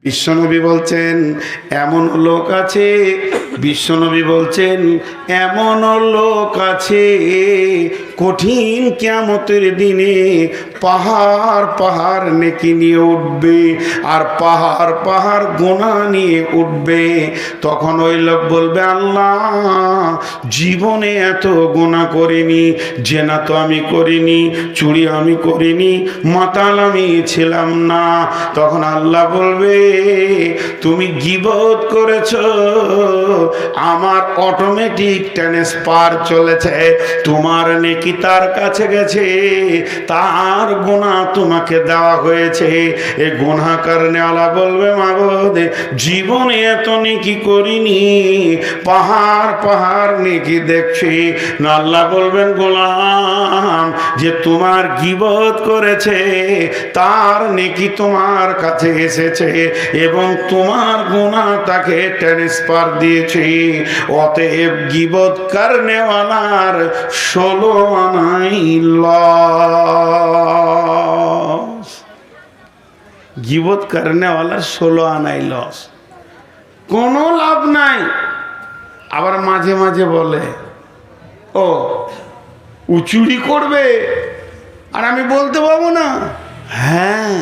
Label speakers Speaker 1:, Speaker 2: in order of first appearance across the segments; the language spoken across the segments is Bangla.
Speaker 1: বিশ্বনবী বলছেন এমন লোক আছে, বিশ্বনবী বলছেন এমন লোক আছে কঠিন কিয়ামতের দিনে পাহাড় পাহাড় নেকি নিয়ে উঠবে আর পাহাড় পাহাড় গুনাহ নিয়ে উঠবে। তখন ওই লোক বলবে, আল্লাহ জীবনে এত গুনাহ করিনি, জেনা তো আমি করিনি, চুরি আমি করিনি, মাতাল আমি ছিলাম না। তখন আল্লাহ বলবে, তুমি গীবত করেছো, আমার অটোমেটিক ট্রান্সফার চলেছে, তোমার নেকি তার কাছে গেছে, তার গুনাহ তোমাকে দেওয়া হয়েছে। এই গুনাহ কারণে আল্লাহ বলবে, মাবুদ জীবনে এত নেকি করিনি, পাহাড় পাহাড় নেকি দেখছি না। আল্লাহ বলবেন, গোলাম যে তোমার গীবত করেছে তার নেকি তোমার কাছে এসেছে এবং তোমার গুনাহ তাকে ট্রান্সফার দিয়েছে। অতএব গীবত করনেওয়ালার 16 আনাই লস। গীবত করনেওয়ালার 16 আনাই লস, কোনো লাভ নাই। আবার মাঝে মাঝে বলে, ও চুরি করবে আর আমি বলতে পারবো না? হ্যাঁ,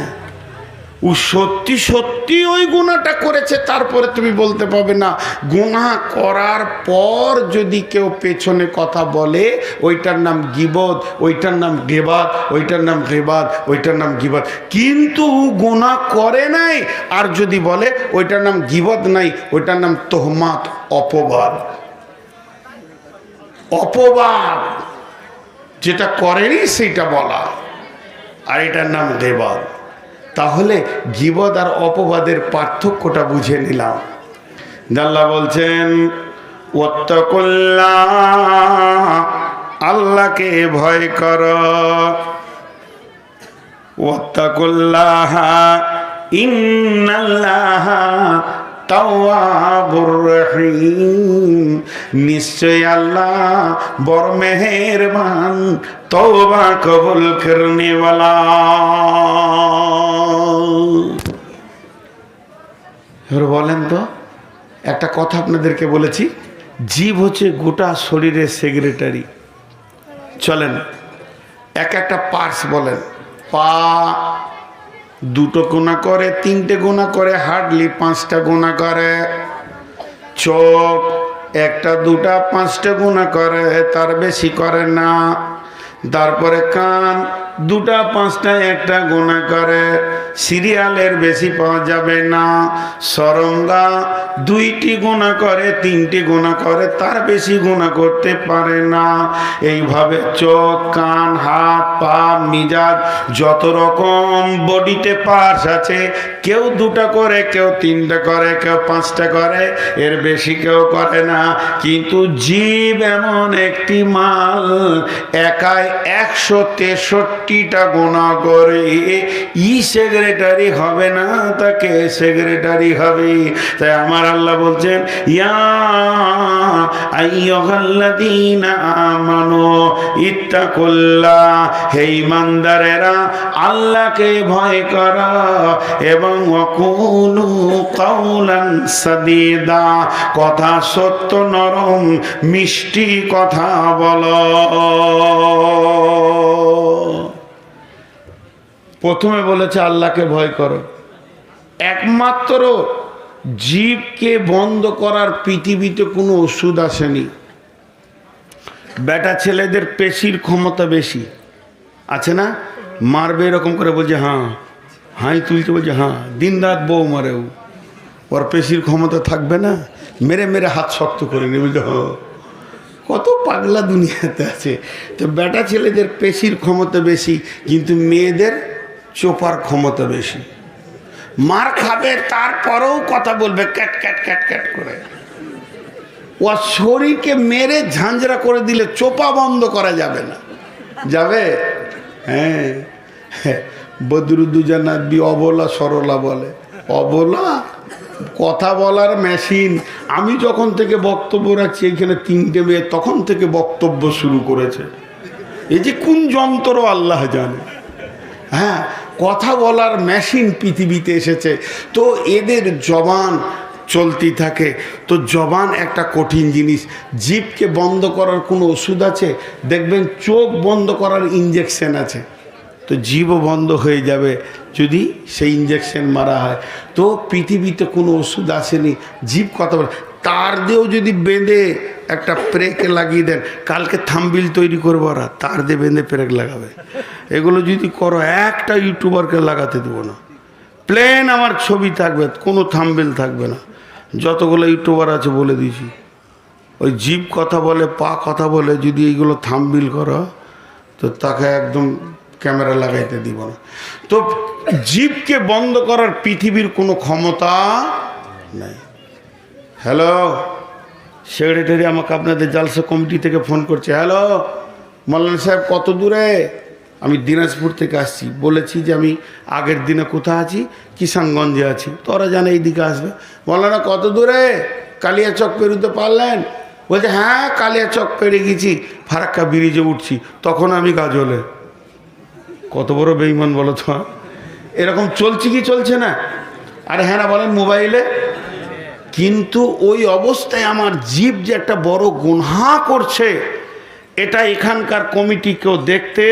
Speaker 1: ও সত্যি সত্যি ওই গুনাহটা করেছে, তারপরে তুমি বলতে পারবে না। গুনাহ করার পর যদি কেউ পেছনে কথা বলে, ওইটার নাম গীবত, ওইটার নাম গীবত, ওইটার নাম গীবত, ওইটার নাম গীবত। কিন্তু গুনাহ করে নাই আর যদি বলে, ওইটার নাম গীবত নাই, ওইটার নাম তোহমাত, অপবাদ। অপবাদ যেটা করেনি সেটা বলা, আর এটার নাম গীবত। তাহলে গীবত আর অপবাদের পার্থক্যটা বুঝে নিলাম। আল্লাহ বলছেন, ওয়াত্তাকুল্লাহ, আল্লাহকে ভয় করো। ওয়াত্তাকুল্লাহ ইন্নাল্লাহা তাওয়াবুর রহিম, নিশ্চয় আল্লাহ বড় মেহেরবান, তওবা কবুল করনে ওয়ালা। বলেন তো, একটা কথা আপনাদেরকে বলেছি, জীব হচ্ছে গোটা শরীরের সেক্রেটারি। চলেন এক একটা পার্টস বলেন। পা 2টো গুনাহ করে, 3টে গুনাহ করে, হার্ডলি 5টা গুনাহ করে। চোখ 1টা 2টা 5টা গুনাহ করে, তার বেশি করে না। তারপরে কান 2টা 5টা 1টা গুনাহ করে, সিরিয়ালের বেশি পাওয়া যাবে না। সরঙ্গা 2টি গুনাহ করে, 3টি গুনাহ করে, তার বেশি গুনাহ করতে পারে না। এইভাবে চোখ, কান, হাত, পা, মিজাজ, যত রকম বডিতে পার্টস আছে, কেউ 2টা করে, কেউ 3টা করে, কেউ 5টা করে, এর বেশি কেউ করে না। কিন্তু জীব এমন একটি মাল, একাই 163টা গুনাহ করে, সেক্রেটারি হবে না, তাকে সেক্রেটারি হবে। তাই আমার আল্লাহ বলছেন, ইয়া আইয়ুহাল্লাযীনা আমানু ইত্তাকুল্লাহ, হে ঈমানদারেরা আল্লাহকে ভয় করো এবং ওয়াকুলু কাওলান সাদীদা, কথা সত্য নরম মিষ্টি কথা বলো। প্রথমে বলেছে আল্লাহকে ভয় করো। একমাত্র জীবকে বন্ধ করার পৃথিবীতে কোনো ওষুধ আসেনি। বেটা ছেলেদের পেশির ক্ষমতা বেশি আছে না, মারবে এরকম করে বলছে হ্যাঁ, হাই তুলতে বলছে হ্যাঁ, দিন রাত বউ মারে, ওর পেশির ক্ষমতা থাকবে না, মেরে মেরে হাত শক্ত করে নেবে। বলছে হ্যাঁ, কত পাগলা দুনিয়াতে আছে। তো বেটা ছেলেদের পেশির ক্ষমতা বেশি, কিন্তু মেয়েদের চোপার ক্ষমতা বেশি। মার খাবে তারপরেও কথা বলবে ক্যাট ক্যাট ক্যাট ক্যাট করে। ও শরীরকে মেরে ঝাঁঝরা করে দিলে চোপা বন্ধ করা যাবে না। যাবে? হ্যাঁ, বদরুদ্দুজানাবি অবলা সরলা বলে। অবলা কথা বলার মেশিন। আমি যখন থেকে বক্তব্য রাখছি এখানে 3টে মেয়ে তখন থেকে বক্তব্য শুরু করেছে। এই যে কোন যন্ত্র আল্লাহ জানে। হ্যাঁ, কথা বলার মেশিন পৃথিবীতে এসেছে, তো এদের জবান চলতি থাকে। তো জবান একটা কঠিন জিনিস। জিভকে বন্ধ করার কোনো ওষুধ আছে? দেখবেন চোখ বন্ধ করার ইঞ্জেকশন আছে। তো জিভও বন্ধ হয়ে যাবে যদি সেই ইঞ্জেকশন মারা হয়। তো পৃথিবীতে কোনো ওষুধ আসেনি, জিভ কথা বলে। তার দিয়েও যদি বেঁধে একটা প্রেক লাগিয়ে দেন, কালকে থাম্বিল তৈরি করবো, ওরা তার দিয়ে বেঁধে প্রেক লাগাবে। এগুলো যদি করো, একটা ইউটিউবারকে লাগাতে দেবো না। প্লেন আমার ছবি থাকবে, কোনো থাম্বিল থাকবে না। যতগুলো ইউটিউবার আছে বলে দিয়েছি, ওই জিভ কথা বলে, পা কথা বলে, যদি এইগুলো থাম্বিল করো তো তাকে একদম ক্যামেরা লাগাইতে দিব না। তো জিভকে বন্ধ করার পৃথিবীর কোনো ক্ষমতা নাই। হ্যালো সেক্রেটারি, আমাকে আপনাদের জালসা কমিটি থেকে ফোন করছে। হ্যালো মৌলানা সাহেব, কত দূরে? আমি দিনাজপুর থেকে আসছি। বলেছি যে আমি আগের দিনে কোথায় আছি, কিষানগঞ্জে আছি। তো ওরা জানে এইদিকে আসবে। মৌলানা কত দূরে? কালিয়াচক পেরোতে পারলেন? বলছে হ্যাঁ কালিয়াচক পেরে গেছি, ফারাক্কা ব্রিজে উঠছি। তখন আমি গাজলে। কত বড় বেঈমান বলো তো। এরকম চলছে কি চলছে না? আরে হ্যাঁ না বলেন মোবাইলে। কিন্তু ওই অবস্থায় আমার জীব যে একটা বড় গুনহা করছে, এটা এখানকার কমিটি কেউ দেখতে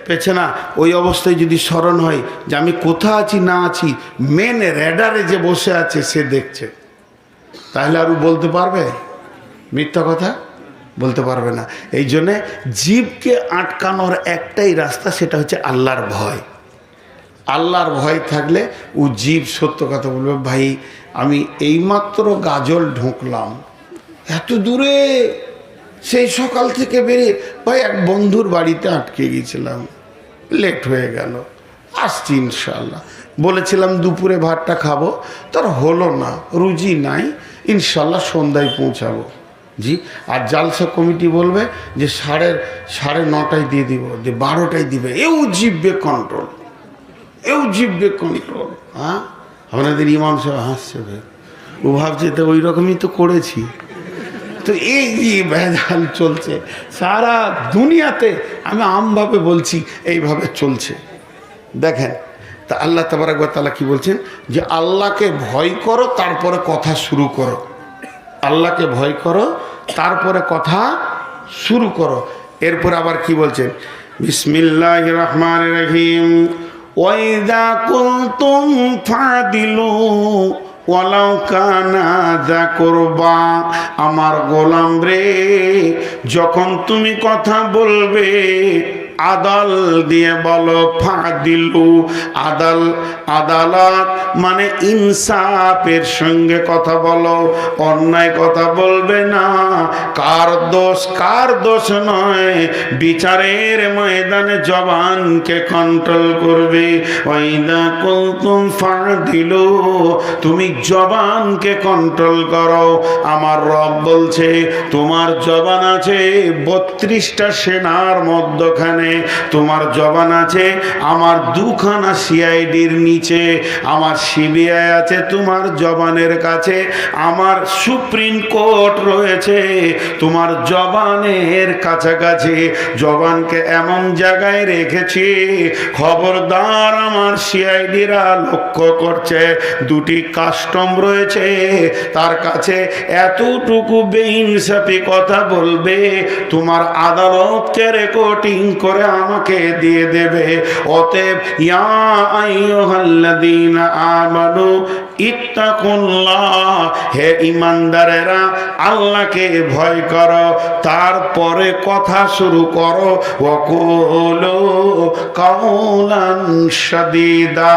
Speaker 1: পেছে না। ওই অবস্থায় যদি স্মরণ হয় যে আমি কোথা আছি না আছি, মেন রেডারে যে বসে আছে সে দেখছে, তাহলে আরও বলতে পারবে? মিথ্যা কথা বলতে পারবে না। এই জন্যে জীবকে আটকানোর একটাই রাস্তা, সেটা হচ্ছে আল্লাহর ভয়। আল্লাহর ভয় থাকলে ও জীব সত্য কথা বলবে। ভাই আমি এইমাত্র গাজল ঢুকলাম, এত দূরে, সেই সকাল থেকে বেরিয়ে, ভাই এক বন্ধুর বাড়িতে আটকে গিয়েছিলাম, লেট হয়ে গেল, আসছি ইনশাল্লাহ। বলেছিলাম দুপুরে ভাতটা খাবো, তার হলো না, রুজি নাই, ইনশাল্লাহ সন্ধ্যায় পৌঁছাবো। জি। আর জালসা কমিটি বলবে যে সাড়ে নটায় দিয়ে দিব, যে 12টায় দিবে। এও জিভবে কন্ট্রোল, এও জিভবে কন্ট্রোল। হ্যাঁ, আপনাদের ইমাম সাহেব হাসছে, ও ভাবছে তো ওই রকমই তো করেছি। তো এই যে ভেজাল চলছে সারা দুনিয়াতে, আমি আমভাবে বলছি এইভাবে চলছে। দেখেন তা আল্লাহ তাবারক ওয়া তাআলা কি বলছেন, যে আল্লাহকে ভয় করো তারপরে কথা শুরু করো। আল্লাহকে ভয় করো তারপরে কথা শুরু করো। এরপর আবার কি বলছেন, বিসমিল্লাহির রহমানির রহিম, ওয়াইদা কুনতুম ফাদিলু ওয়ালাউ কানা যা কুরবা। আমার গোলাম রে, যখন তুমি কথা বলবে আদাল দিয়ে বলো। ফাদিলু, আদালত মানে ইনসাফের সঙ্গে কথা বলো, অন্যায় কথা বলবে না। কার দোষ নয়, বিচারের ময়দানে জবানকে কন্ট্রোল করবে। ওয়াইদা কুনতুম ফাদিলু, তুমি জবানকে কন্ট্রোল করো। আমার রব বলছে তোমার জবান আছে 32টা সেনার মধ্যখানে, তোমার জবান আছে আমার 2খানা সিআইডির নিচে, আমার সিবিআই আছে তোমার জবানের কাছে, আমার সুপ্রিম কোর্ট রয়েছে তোমার জবানের কাছাকাছি। জবানকে এমন জায়গায় রেখেছি, খবরদার আমার সিআইডিরা লক্ষ্য করছে। 2টি কাস্টম রয়েছে, তার কাছে এতটুকু বেইনসাফি কথা বলবে, তোমার আদালতকে রেকর্ডিং করে আমাকে দিয়ে দেবে। অতএব ইয়া আইয়ুহাল্লাযীনা আমানু ইত্তাকুল্লাহ, হে ঈমানদারেরা আল্লাহকে ভয় করো, তারপরে কথা শুরু করো। ওয়াকুলু কাওলান সাদীদা,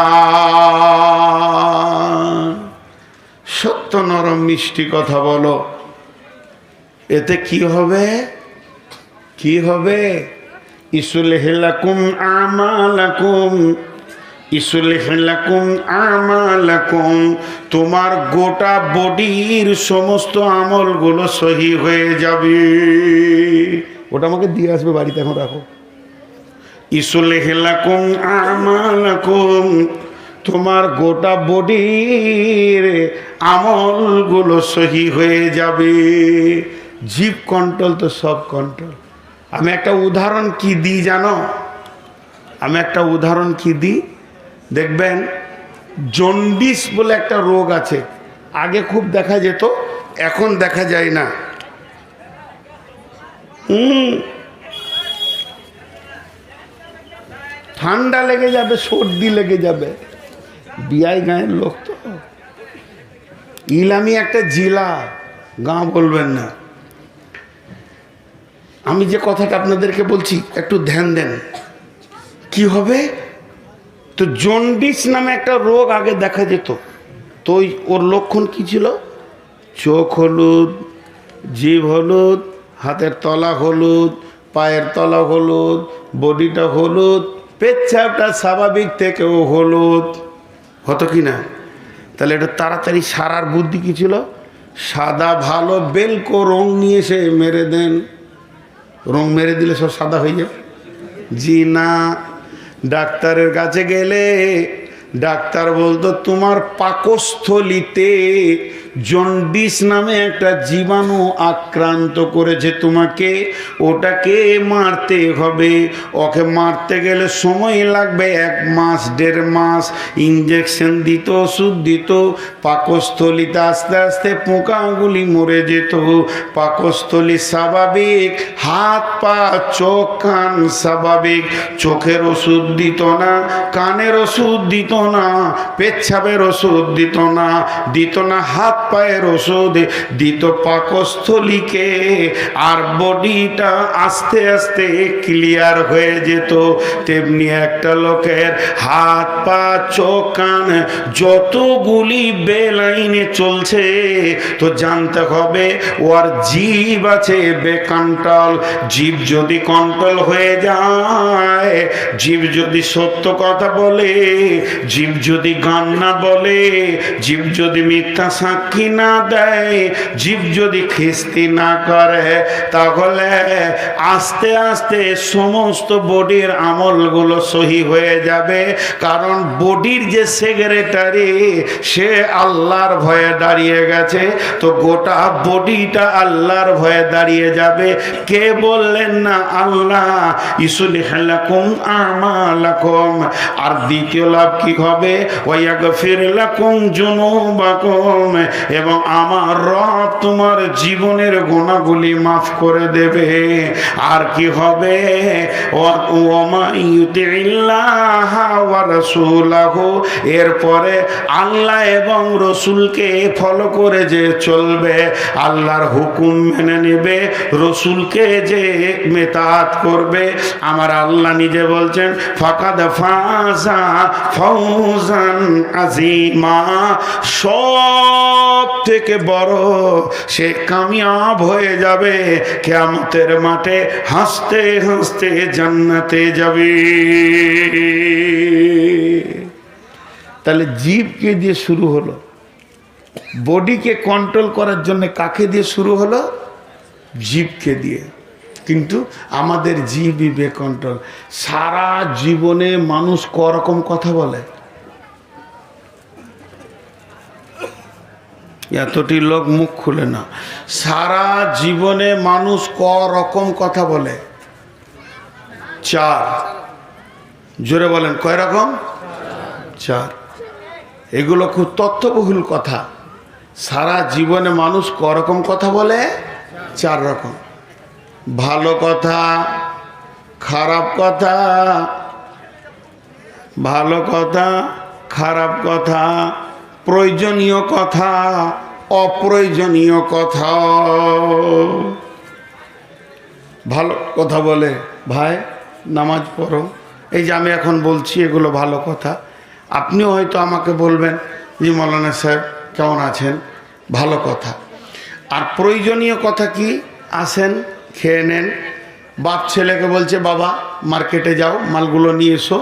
Speaker 1: সত্য নরম মিষ্টি কথা বলো। এতে কি হবে? কি হবে? ইসলিহ লাকুম আমালাকুম, ইসলিহ লাকুম আমালাকুম, তোমার গোটা বডির সমস্ত আমলগুলো সহি হয়ে যাবে। ওটা আমাকে দিয়ে আসবে বাড়িতে, এখন রাখো। ইসলিহ লাকুম আমালাকুম, তোমার গোটা বডির আমলগুলো সহি হয়ে যাবে। জিভ কন্ট্রোল তো সব কন্ট্রোল। আমি একটা উদাহরণ কি দিই জানো? আমি একটা উদাহরণ কি দিই, দেখবেন জন্ডিস বলে একটা রোগ আছে, আগে খুব দেখা যেত, এখন দেখা যায় না। ঠান্ডা লেগে যাবে, সর্দি লেগে যাবে। বিয়াই গাঁয়ের লোক তো, ইলামি একটা জেলা, গাঁ বলবেন না। আমি যে কথাটা আপনাদেরকে বলছি একটু ধ্যান দেন। কি হবে? তো জন্ডিস নামে একটা রোগ আগে দেখা যেত। তো ওর লক্ষণ কি ছিল? চোখ হলুদ, জিভ হলুদ, হাতের তলা হলুদ, পায়ের তলা হলুদ, বডিটা হলুদ, পেচ্ছাপটা স্বাভাবিক থেকেও হলুদ হতো কি না? তাহলে এটা তাড়াতাড়ি সারার বুদ্ধি কি ছিল? সাদা ভালো বেলকো রং নিয়ে এসে মেরে দেন। রং মেরে দিলে সব সাদা হয়ে যাবে? জি না। ডাক্তারের কাছে গেলে ডাক্তার বলতো তোমার পাকস্থলিতে জন্ডিস নামে একটা জীবাণু আক্রান্ত করেছে তোমাকে, ওটাকে মারতে হবে। ওকে মারতে গেলে সময় লাগবে 1 মাস 1.5 মাস। ইঞ্জেকশন দিত, ওষুধ দিত, পাকস্থলিতে আস্তে আস্তে পোকাগুলি মরে যেত। পাকস্থলী স্বাভাবিক, হাত পা চোখ কান স্বাভাবিক। চোখের ওষুধ দিত না, কানের ওষুধ দিত না, পেচ্ছাপের ওষুধ দিত না, দিত না হাত পায়ের ওষুধ, দিত পাকস্থলীকে। আর বডিটা আস্তে আস্তে ক্লিয়ার হয়ে যেত। তেমনি একটা লোকের হাত পা চোখ কান যতগুলি বেলাইনে চলছে, তো জানতে হবে ওর জীব আছে বেকন্ট্রোল। জীব যদি কন্ট্রোল হয়ে যায়, জীব যদি সত্য কথা বলে, জীব যদি গান না বলে, জীব যদি মিথ্যা সাক্ষী না দেয়, জীব যদি খিস্তি না করে, তাহলে আস্তে আস্তে সমস্ত বডির আমলগুলো সহি হয়ে যাবে। কারণ বডির যে সেক্রেটারি, সে আল্লাহর ভয়ে দাঁড়িয়ে গেছে। তো গোটা বডিটা আল্লাহর ভয়ে দাঁড়িয়ে যাবে। কে বললেন না? আল্লাহ। ইসলিহ লাকুম আমালাকুম। আর দ্বিতীয় লাভ কি হবে? ওয়াগফির লাকুম যুনুবাকুম। এবং আমার রব তোমার জীবনের গুনাহগুলি মাফ করে দেবে। আর কি হবে? ওয়ামা ইউতিল্লাহ ওয়া রাসূলাহু। এরপরে আল্লাহ এবং রসুলকে ফলো করে যে চলবে, আল্লাহর হুকুম মেনে নেবে, রসুলকে যে মেতাআত করবে, আমার আল্লাহ নিজে বলছেন ফাকাদ ফাজা ফাউজান আযীমা। সব থেকে বড় সে কামিয়াব হয়ে যাবে। কিয়ামতের মাঠে হাসতে হাসতে জান্নাতে যাবে। তাহলে জিভকে দিয়ে শুরু হলো, বডিকে কন্ট্রোল করার জন্য কাকে দিয়ে শুরু হলো? জিভকে দিয়ে। কিন্তু আমাদের জিভই বেকন্ট্রোল। সারা জীবনে মানুষ করকম কথা বলে। এতটি লোক মুখ খুলে না। সারা জীবনে মানুষ করকম কথা বলে? 4। জোরে বলেন, কয় রকম? 4। এগুলো খুব তথ্যবহুল কথা। সারা জীবনে মানুষ করকম কথা বলে? 4 রকম। ভালো কথা, খারাপ কথা, ভালো কথা, খারাপ কথা, প্রয়োজনীয় কথা, অপ্রয়োজনীয় কথা। ভালো কথা বলে, ভাই নামাজ পড়ো। এই যে আমি এখন বলছি, এগুলো ভালো কথা। আপনিও হয়তো আমাকে বলবেন যে মৌলানা সাহেব কেমন আছেন, ভালো কথা। আর প্রয়োজনীয় কথা কি? আসেন, খেয়ে নেন। বাপ ছেলেকে বলছে বাবা মার্কেটে যাও, মালগুলো নিয়ে এসো,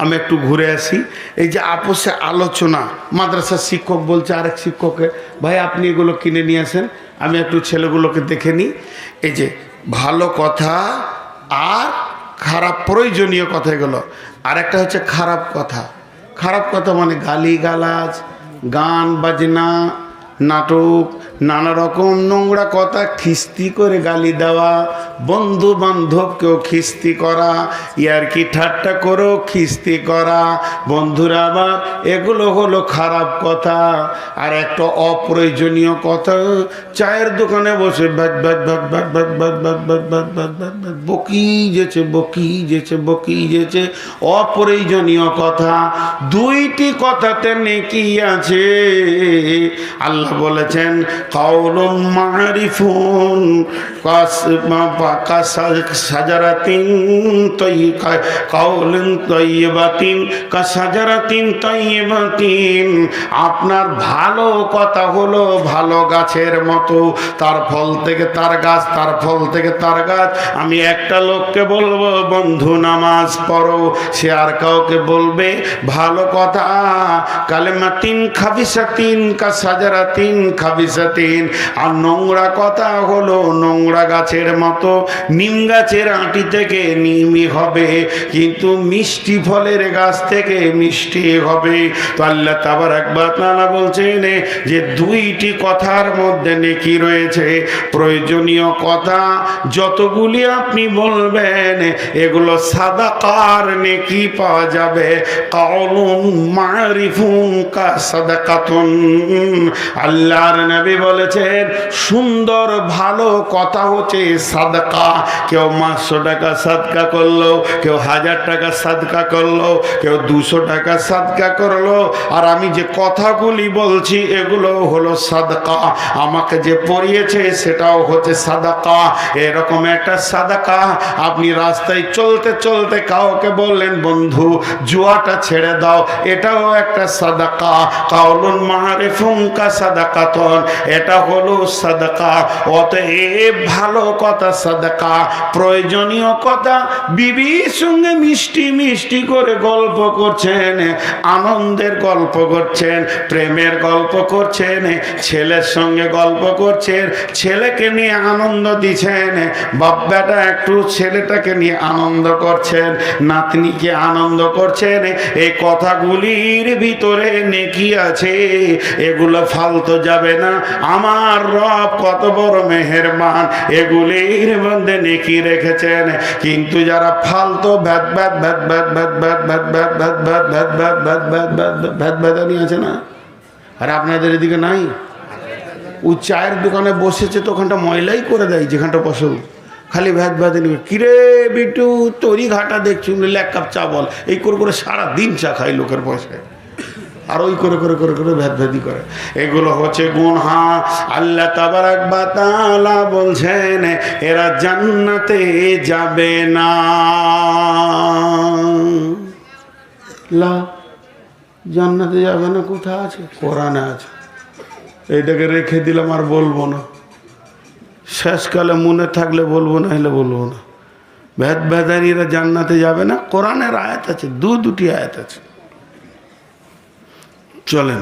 Speaker 1: আমি একটু ঘুরে আসি। এই যে আপোষে আলোচনা। মাদ্রাসার শিক্ষক বলছে আরেক শিক্ষককে, ভাই আপনি এগুলো কিনে নিয়ে আসেন, আমি একটু ছেলেগুলোকে দেখে নিই। এই যে ভালো কথা আর খারাপ প্রয়োজনীয় কথা, এগুলো। আর একটা হচ্ছে খারাপ কথা। খারাপ কথা মানে গালি গালাজ, গান বাজনা, নাটক, নানা রকম নোংরা কথা, খিস্তি করে গালি দেওয়া, বন্ধু বান্ধবকেও খিস্তি করা, ইয়ারকি ঠাট্টা করেও খিস্তি করা। বন্ধুরা আবার এগুলো হলো খারাপ কথা। আর একটা অপ্রয়োজনীয় কথা, চায়ের দোকানে বসে bat bat bat bat bat bat bat bat bat bat bat bat বকি যেছে বকি যেছে বকি যেছে, অপ্রয়োজনীয় কথা। দুইটি কথাতে নেকি আছে। আল্লাহ বলেছেন কাউলুম মারিফুন কাসাজারাতিন কাউলুন তাইয়্যিবাতিন কাসাজারাতিন তাইয়্যিবাতিন। আপনার ভালো কথা হলো ভালো গাছের মতো, তার ফল থেকে তার গাছ, তার ফল থেকে তার গাছ। আমি একটা লোককে বলবো বন্ধু নামাজ পড়ো, সে আর কাউকে বলবে ভালো কথা। কালেমাতিন খাবিসাতিন কাসাজারাতিন খাবিসাতিন। আর নোংরা কথা হলো নোংরা গাছের মতো, নিম গাছের আঁটি থেকে নিমই হবে, কিন্তু মিষ্টি ফলের গাছ থেকে মিষ্টি হবে। তো আল্লাহ তাবারাক ওয়া তাআলা বলছেন যে দুইটি কথার মধ্যে নেকি রয়েছে। প্রয়োজনীয় কথা যতগুলি আপনি বলবেন এগুলো সাদাকার নেকি পাওয়া যাবে। কাউলুন মারিফুন কা সাদাকাতুন। আল্লাহর নবী বলেছেন সুন্দর ভালো কথা হচ্ছে সাদকা। কেউ 500 টাকা সাদকা করলো, কেউ 1000 টাকা সাদকা করলো, কেউ 200 টাকা সাদকা করলো। আর আমি যে কথাগুলি বলছি এগুলো হলো সাদকা। আমাকে যে পড়িয়েছে সেটাও হচ্ছে সাদাকা। এরকম একটা সাদাকা। আপনি রাস্তায় চলতে চলতে কাউকে বললেন বন্ধু জুয়াটা ছেড়ে দাও, এটাও একটা সাদাকা। কাউলুন মারিফুন কা সাদাকাতুন, এটা হলো সাদাকা। অতএব ভালো কথা সাদাকা। প্রয়োজনীয় কথা, বিবির সঙ্গে মিষ্টি মিষ্টি করে গল্প করছেন, আনন্দের গল্প করছেন, প্রেমের গল্প করছেন, ছেলের সঙ্গে গল্প করছেন, ছেলেকে নিয়ে আনন্দ দিচ্ছেন, বাপ বেটা একটু ছেলেটাকে নিয়ে আনন্দ করছেন, নাতনিকে আনন্দ করছেন। এই কথাগুলির ভিতরে নেকি আছে, এগুলো ফালতু যাবে না। আমার রব কত বড় মেহেরবান, এগুলির মধ্যে নেকি রেখেছেন। কিন্তু যারা ফালতু ভ্যাট ভ্যাট ভ্যাট ভ্যাট ভ্যাট ভ্যাট ভ্যাট ভ্যাট ভ্যাট ভ্যাট ভ্যাট ভ্যাট ভ্যাট ভ্যাট ভ্যাট ভ্যাট ভ্যাটানি আছে না? আরে আপনাদের এদিকে নাই? ওই চায়ের দোকানে বসেছে তো ওখানটা ময়লাই করে দেয়, যেখানটা বসে খালি ভ্যাট ভ্যাতে নিবে। কিরে বিটু তৈরি ঘাটা দেখছি, এক কাপ চা বল, এই করে করে সারাদিন চা খাই লোকের পয়সায়, আর ওই করে করে করে করে ভ্যাট ভ্যাতি করে। এগুলো হচ্ছে গুনাহ। আল্লাহ তাবারাক ওয়া তাআলা বলছেন এরা জান্নাতে যাবে না। লা জান্নাতে যাবে না কোথায় আছে? কোরআনে আছে। এইটাকে রেখে দিলাম, আর বলবো না। শেষকালে মনে থাকলে বলবো, না হলে বলবো না। ভ্যাট ভ্যাদানিরা জান্নাতে যাবে না, কোরআনের আয়াত আছে, দুটি আয়াত আছে। চলেন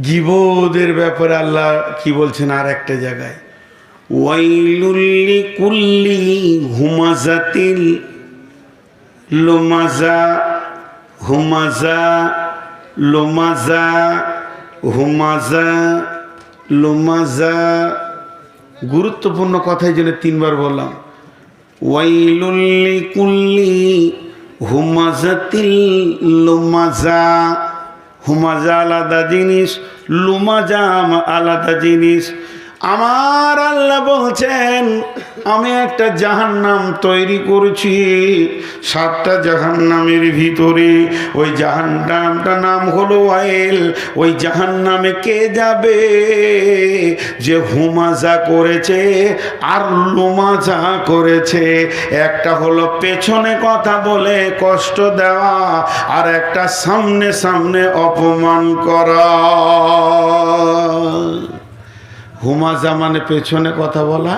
Speaker 1: জীবদের ব্যাপারে আল্লাহ কি বলছেন আর একটা জায়গায়, ওয়াইলুল লিকুল্লি হুমাজাতিল লুমাজা হুমাজা লুমাজা হুমাজা লুমাজা। গুরুত্বপূর্ণ কথাই জন্য 3 বার বললাম। ওয়াইলুল লিকুল্লি হুমাজাতিল লুমাজা। হুমাজা আলাদা জিনিস, লুমাজা আলাদা জিনিস। আমার আল্লাহ বলছেন আমি একটা জাহান্নাম তৈরি করেছি। 7টা জাহান্নামের ভিতরে ওই জাহান্নামটা নাম হলো ওয়াইল। ওই জাহান্নামে কে যাবে? যে হুমাজা করেছে আর লুমাজা করেছে। একটা হলো পেছনে কথা বলে কষ্ট দেওয়া, আর একটা সামনে সামনে অপমান করা। হুমাজা মানে পেছনে কথা বলা,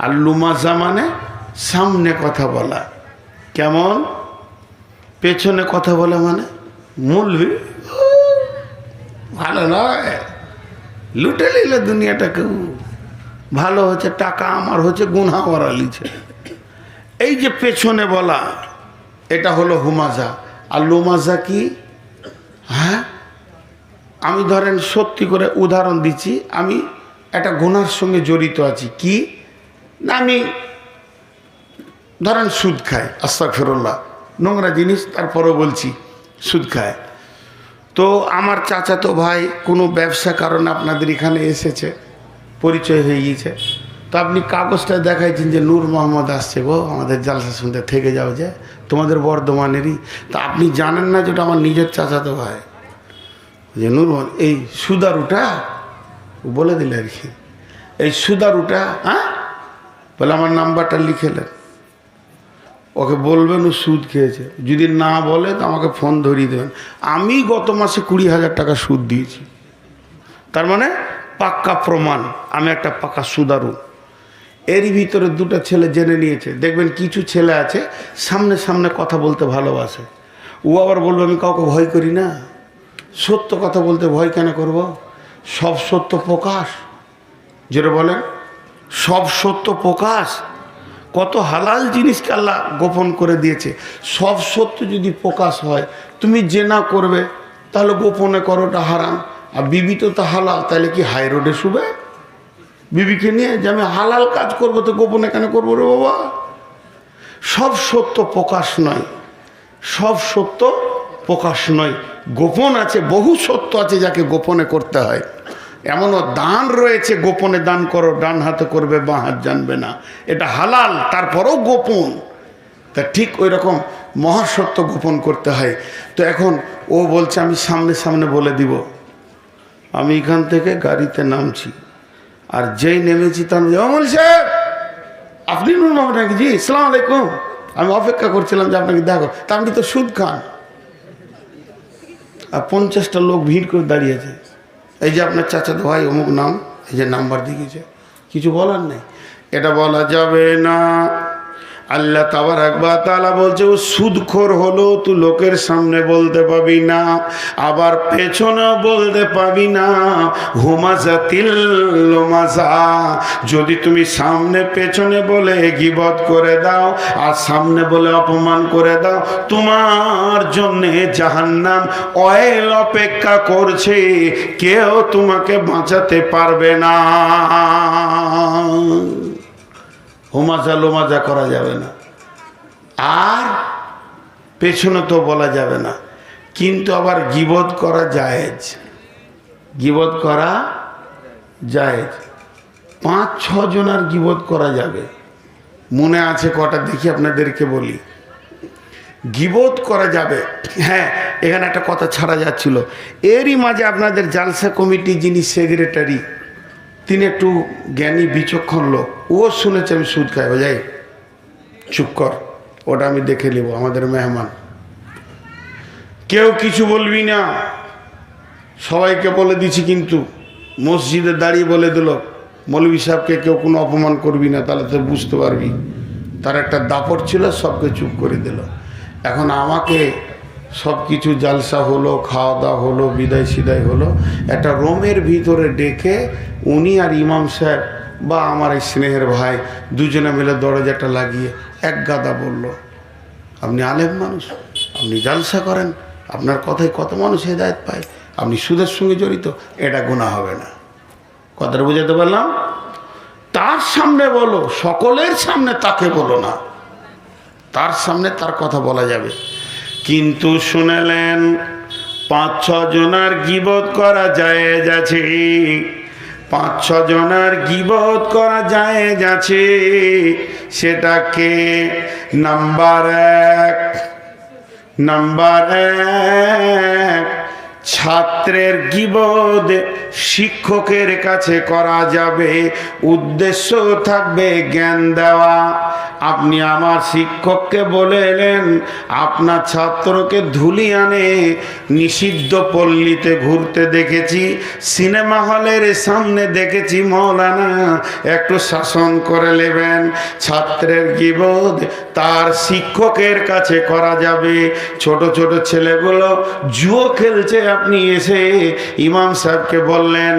Speaker 1: আর লুমাজা মানে সামনে কথা বলা। কেমন? পেছনে কথা বলা মানে মূলবি ভালো নয়, লুটে নিলে দুনিয়াটা কেউ। ভালো হচ্ছে টাকা আমার হচ্ছে, গুনাহ ওরা লিছে। এই যে পেছনে বলা, এটা হলো হুমাজা। আর লুমাজা কি? হ্যাঁ আমি ধরেন সত্যি করে উদাহরণ দিচ্ছি, আমি একটা গুনার সঙ্গে জড়িত আছি। কি না, আমি ধরেন সুদ খাই, আস্তাগফিরুল্লাহ, নোংরা জিনিস, তারপরেও বলছি সুদ খায়। তো আমার চাচাতো ভাই কোনো ব্যবসা কারণে আপনাদের এখানে এসেছে, পরিচয় হয়ে গিয়েছে, তো আপনি কাগজটা দেখাইছেন যে নূর মোহাম্মদ আসছে গো আমাদের জালসা শুনতে, থেকে যাও যে তোমাদের বর্ধমানেরই। তা আপনি জানেন না যে ওটা আমার নিজের চাচাতো ভাই, যে নূর মোহাম্মদ এই সুদারুটা বলে দিলে আর কি, এই সুদারুটা, হ্যাঁ বলে আমার নাম্বারটা লিখেলেন, ওকে বলবেন ও সুদ খেয়েছে, যদি না বলে তো আমাকে ফোন ধরিয়ে দেবেন। আমি গত মাসে 20,000 টাকা সুদ দিয়েছি, তার মানে পাক্কা প্রমাণ আমি একটা পাক্কা সুদারু। এরই ভিতরে দুটো ছেলে জেনে নিয়েছে। দেখবেন কিছু ছেলে আছে সামনে সামনে কথা বলতে ভালোবাসে, ও আবার বলবে আমি কাউকে ভয় করি না। সত্য কথা বলতে ভয় কেন করব? সব সত্য প্রকাশ, যেটা বলেন সব সত্য প্রকাশ। কত হালাল জিনিসকে আল্লাহ গোপন করে দিয়েছে। সব সত্য যদি প্রকাশ হয়, তুমি জেনা করবে তাহলে গোপনে করোটা হারাম, আর বিবি তো হালাল, তাহলে কি হাই রোডে শুবে বিবিকে নিয়ে যে আমি হালাল কাজ করবো, তো গোপনে কেন করবো রে বাবা? সব সত্য প্রকাশ নয়, সব সত্য প্রকাশ নয়, গোপন আছে, বহু সত্য আছে যাকে গোপনে করতে হয়। এমনও দান রয়েছে গোপনে দান করো, ডান হাতে করবে বাঁ হাত জানবে না, এটা হালাল, তারপরেও গোপন। তা ঠিক ওই রকম মহাসত্য গোপন করতে হয়। তো এখন ও বলছে আমি সামনে সামনে বলে দিব, আমি এখান থেকে গাড়িতে নামছি, আর যেই নেমেছি তার অমল সাহেব আপনি নূর মোহাম্মদ নাকি? জি আসসালামু আলাইকুম, আমি অপেক্ষা করছিলাম যে আপনাকে দেখো। তা আপনি তো সুদ খান। আর 50টা লোক ভিড় করে দাঁড়িয়েছে, এই যে আপনার চাচাতো ভাই অমুক নাম, এই যে নাম্বার দিয়েছে, কিছু বলার নেই, এটা বলা যাবে না। আল্লাহ তাবারক ওয়া তাআলা বলছে ও সুদখোর হলো, তুই লোকের সামনে বলতে পাবি না, আবার পেছনেও বলতে পাবি না। হুমাজাতিল লুমাজা, যদি তুমি সামনে পেছনে বলে গীবত করে দাও আর সামনে বলে অপমান করে দাও, তোমার জন্যে জাহান্নাম অয়েল অপেক্ষা করছে, কেউ তোমাকে বাঁচাতে পারবে না। হোমাজা লোমাজা করা যাবে না, আর পেছনে তো বলা যাবে না, কিন্তু আবার গীবত করা জায়েজ, গীবত করা জায়েজ। 5-6 জনের গীবত করা যাবে, মনে আছে কটা দেখি আপনাদেরকে বলি। গীবত করা যাবে। হ্যাঁ, এখানে একটা কথা ছাড়া যাচ্ছিল, এরই মাঝে আপনাদের জালসা কমিটি যিনি সেক্রেটারি, তিনি একটু জ্ঞানী বিচক্ষণ লোক, ও শুনেছে আমি সুদ খাই। যাই চুপ কর, ওটা আমি দেখে নেব, আমাদের মেহমান, কেউ কিছু বলবি না, সবাইকে বলে দিছি। কিন্তু মসজিদে দাঁড়িয়ে বলে দিল মৌলভী সাহেবকে কেউ কোনো অপমান করবি না, তাহলে তো বুঝতে পারবি। তার একটা দাপট ছিল, সবকে চুপ করে দিল। এখন আমাকে সব কিছু জালসা হলো, খাওয়া দাওয়া হলো, বিদায় সিদায় হলো, একটা রোমের ভিতরে ডেকে উনি আর ইমাম সাহেব বা আমার এই স্নেহের ভাই দুজনে মিলে দরজাটা লাগিয়ে এক গাদা বলল, আপনি আলেম মানুষ, আপনি জালসা করেন, আপনার কথায় কত মানুষ হেদায়েত পায়, আপনি সুদের সঙ্গে জড়িত, এটা গুনাহ হবে না। কথাটা বুঝাতে পারলাম? তার সামনে বলো, সকলের সামনে তাকে বলো না, তার সামনে তার কথা বলা যাবে। কিন্তু শুনেলেন 5-6 জনের গীবত করা জায়েজ আছে, 5-6 জনের গীবত করা জায়েজ আছে। সেটাকে নাম্বার 1 ছাত্রের গীবত শিক্ষকের কাছে করা যাবে, উদ্দেশ্য থাকবে জ্ঞান দেওয়া। আপনি আমার শিক্ষককে বলে এলেন আপনার ছাত্রকে ধুলিয়ানে নিষিদ্ধ পল্লীতে ঘুরতে দেখেছি, সিনেমা হলের সামনে দেখেছি, মৌলানা একটু শাসন করে নেবেন। ছাত্রের গীবত তার শিক্ষকের কাছে করা যাবে। ছোট ছোট ছেলেগুলো জুয়ো খেলছে, আপনি এসে ইমাম সাহেবকে বললেন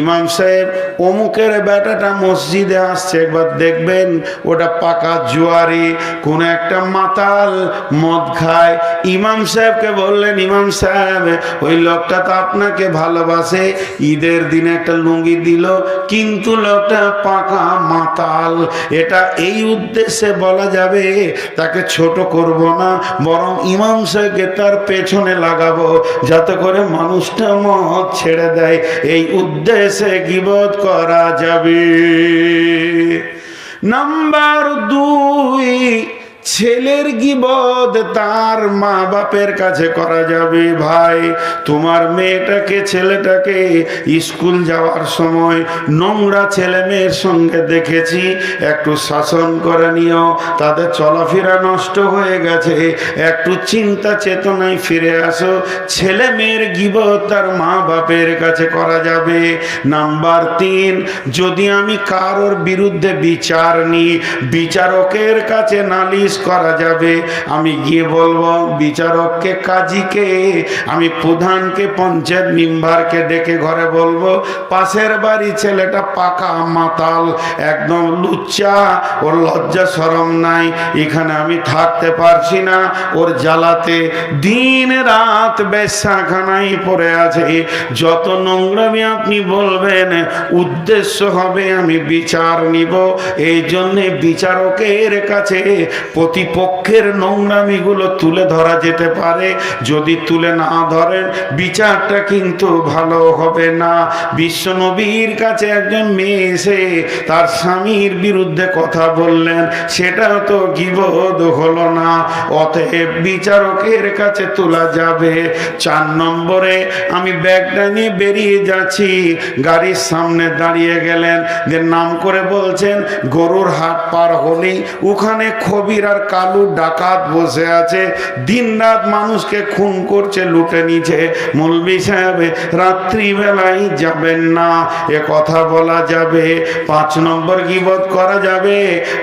Speaker 1: ইমাম সাহেব অমুকের বেটাটা মসজিদে আসছে, একবার দেখবেন ওটা পাকা জুয়ারি, কোন একটা মাতাল মদ খায়। ইমাম সাহেবকে বললেন, ইমাম সাহেব ওই লোকটা তো আপনাকে ভালোবাসে, ঈদের দিনে একটা লুঙ্গি দিল, কিন্তু লোকটা পাকা মাতাল। এটা এই উদ্দেশ্যে বলা যাবে, তাকে ছোট করব না, বরং ইমাম সাহেবকে তার পেছনে লাগাবো যাতে করে মানুষটা মদ ছেড়ে দেয়। এই উদ্দেশ্যে গীবত করা যাবে। নাম্বার 2, ছেলের গীবত তার মা বাপের কাছে করা যাবে। ভাই, তোমার মেয়েটাকে ছেলেটাকে স্কুল যাওয়ার সময় নোংরা ছেলে মেয়ের সঙ্গে দেখেছি, একটু শাসন করে নিও, তাদের চলাফেরা নষ্ট হয়ে গেছে, একটু চিন্তা চেতনায় ফিরে আসো। ছেলে মেয়ের গীবত তার মা বাপের কাছে করা যাবে। নাম্বার 3, যদি আমি কারোর বিরুদ্ধে বিচার নিই, বিচারকের কাছে নালিশ করা যাবে। আমি গিয়ে বলবো বিচারককে, কাজীকে, আমি প্রধানকে, পঞ্চায়েত মেম্বারকে ডেকে ঘরে বলবো পাশের বাড়ি ছেলেটা পাকা মাতাল, একদম লুচ্চা, ওর লজ্জা শরম নাই, এখানে আমি থাকতে পারছি না, ওর জ্বালাতে দিন রাত বেশ্যাখানায় পড়ে আছে। যত নোংরামি আপনি বলবেন, উদ্দেশ্য হবে আমি বিচার নিব। এই জন্যে বিচারকের কাছে প্রতিপক্ষের নোংরামিগুলো তুলে ধরা যেতে পারে। যদি তুলে না ধরেন, বিচারটা কিন্তু ভালো হবে না। বিশ্ব নবীর কাছে একজন মেয়ে এসে তার স্বামীর বিরুদ্ধে কথা বললেন, সেটা তো গীবত হলো না, অতএব বিচারকের কাছে তোলা যাবে। 4 নম্বরে, আমি ব্যাগটা নিয়ে বেরিয়ে যাচ্ছি, গাড়ির সামনে দাঁড়িয়ে গেলেন, যে নাম করে বলছেন গরুর হাট পার হলেই ওখানে খবির আর কালু ডাকাত বসে আছে, দিন রাত মানুষকে খুন করছে, লুটে নিচ্ছে। মৌলভী সাহেব, রাত্রিবেলায় যাবেন না, এ কথা বলা যাবে। 5 নম্বর গীবত করা যাবে,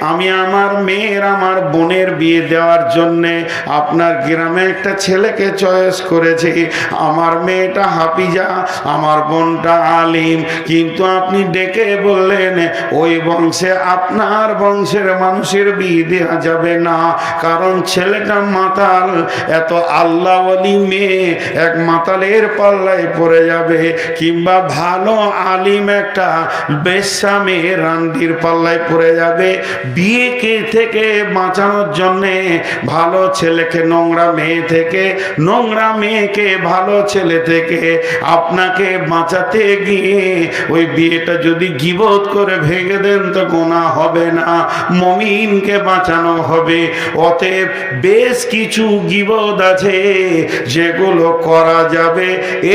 Speaker 1: আমি আমার মেয়ের, আমার বোনের বিয়ে দেওয়ার জন্যে আপনার গ্রামে একটা ছেলেকে চয়েস করেছি। আমার মেয়েটা হাফিজা, আমার বোনটা আলিম, কিন্তু আপনি ডেকে বললেন ওই বংশে, আপনার বংশের মানুষের বিয়ে দেওয়া যাবে না, কারণ ছেলেটা মাতাল। এত আল্লাহ ওয়ালি মেয়ে এক মাতালের পাল্লায় পড়ে যাবে, কিংবা ভালো আলিম একটা বেশ্যা মেয়ে রান্দির পাল্লায় পড়ে যাবে। বিয়েকে থেকে বাঁচানোর জন্যে ভালো ছেলেকে নোংরা মেয়ে থেকে, নোংরা মেয়েকে ভালো ছেলে থেকে আপনাকে বাঁচাতে গিয়ে ওই বিয়েটা যদি গীবত করে ভেঙে দেন তো গুনাহ হবে না, মুমিনকে বাঁচানো হবে। অতএব বেশ কিছু গীবত আছে যেগুলো করা যাবে,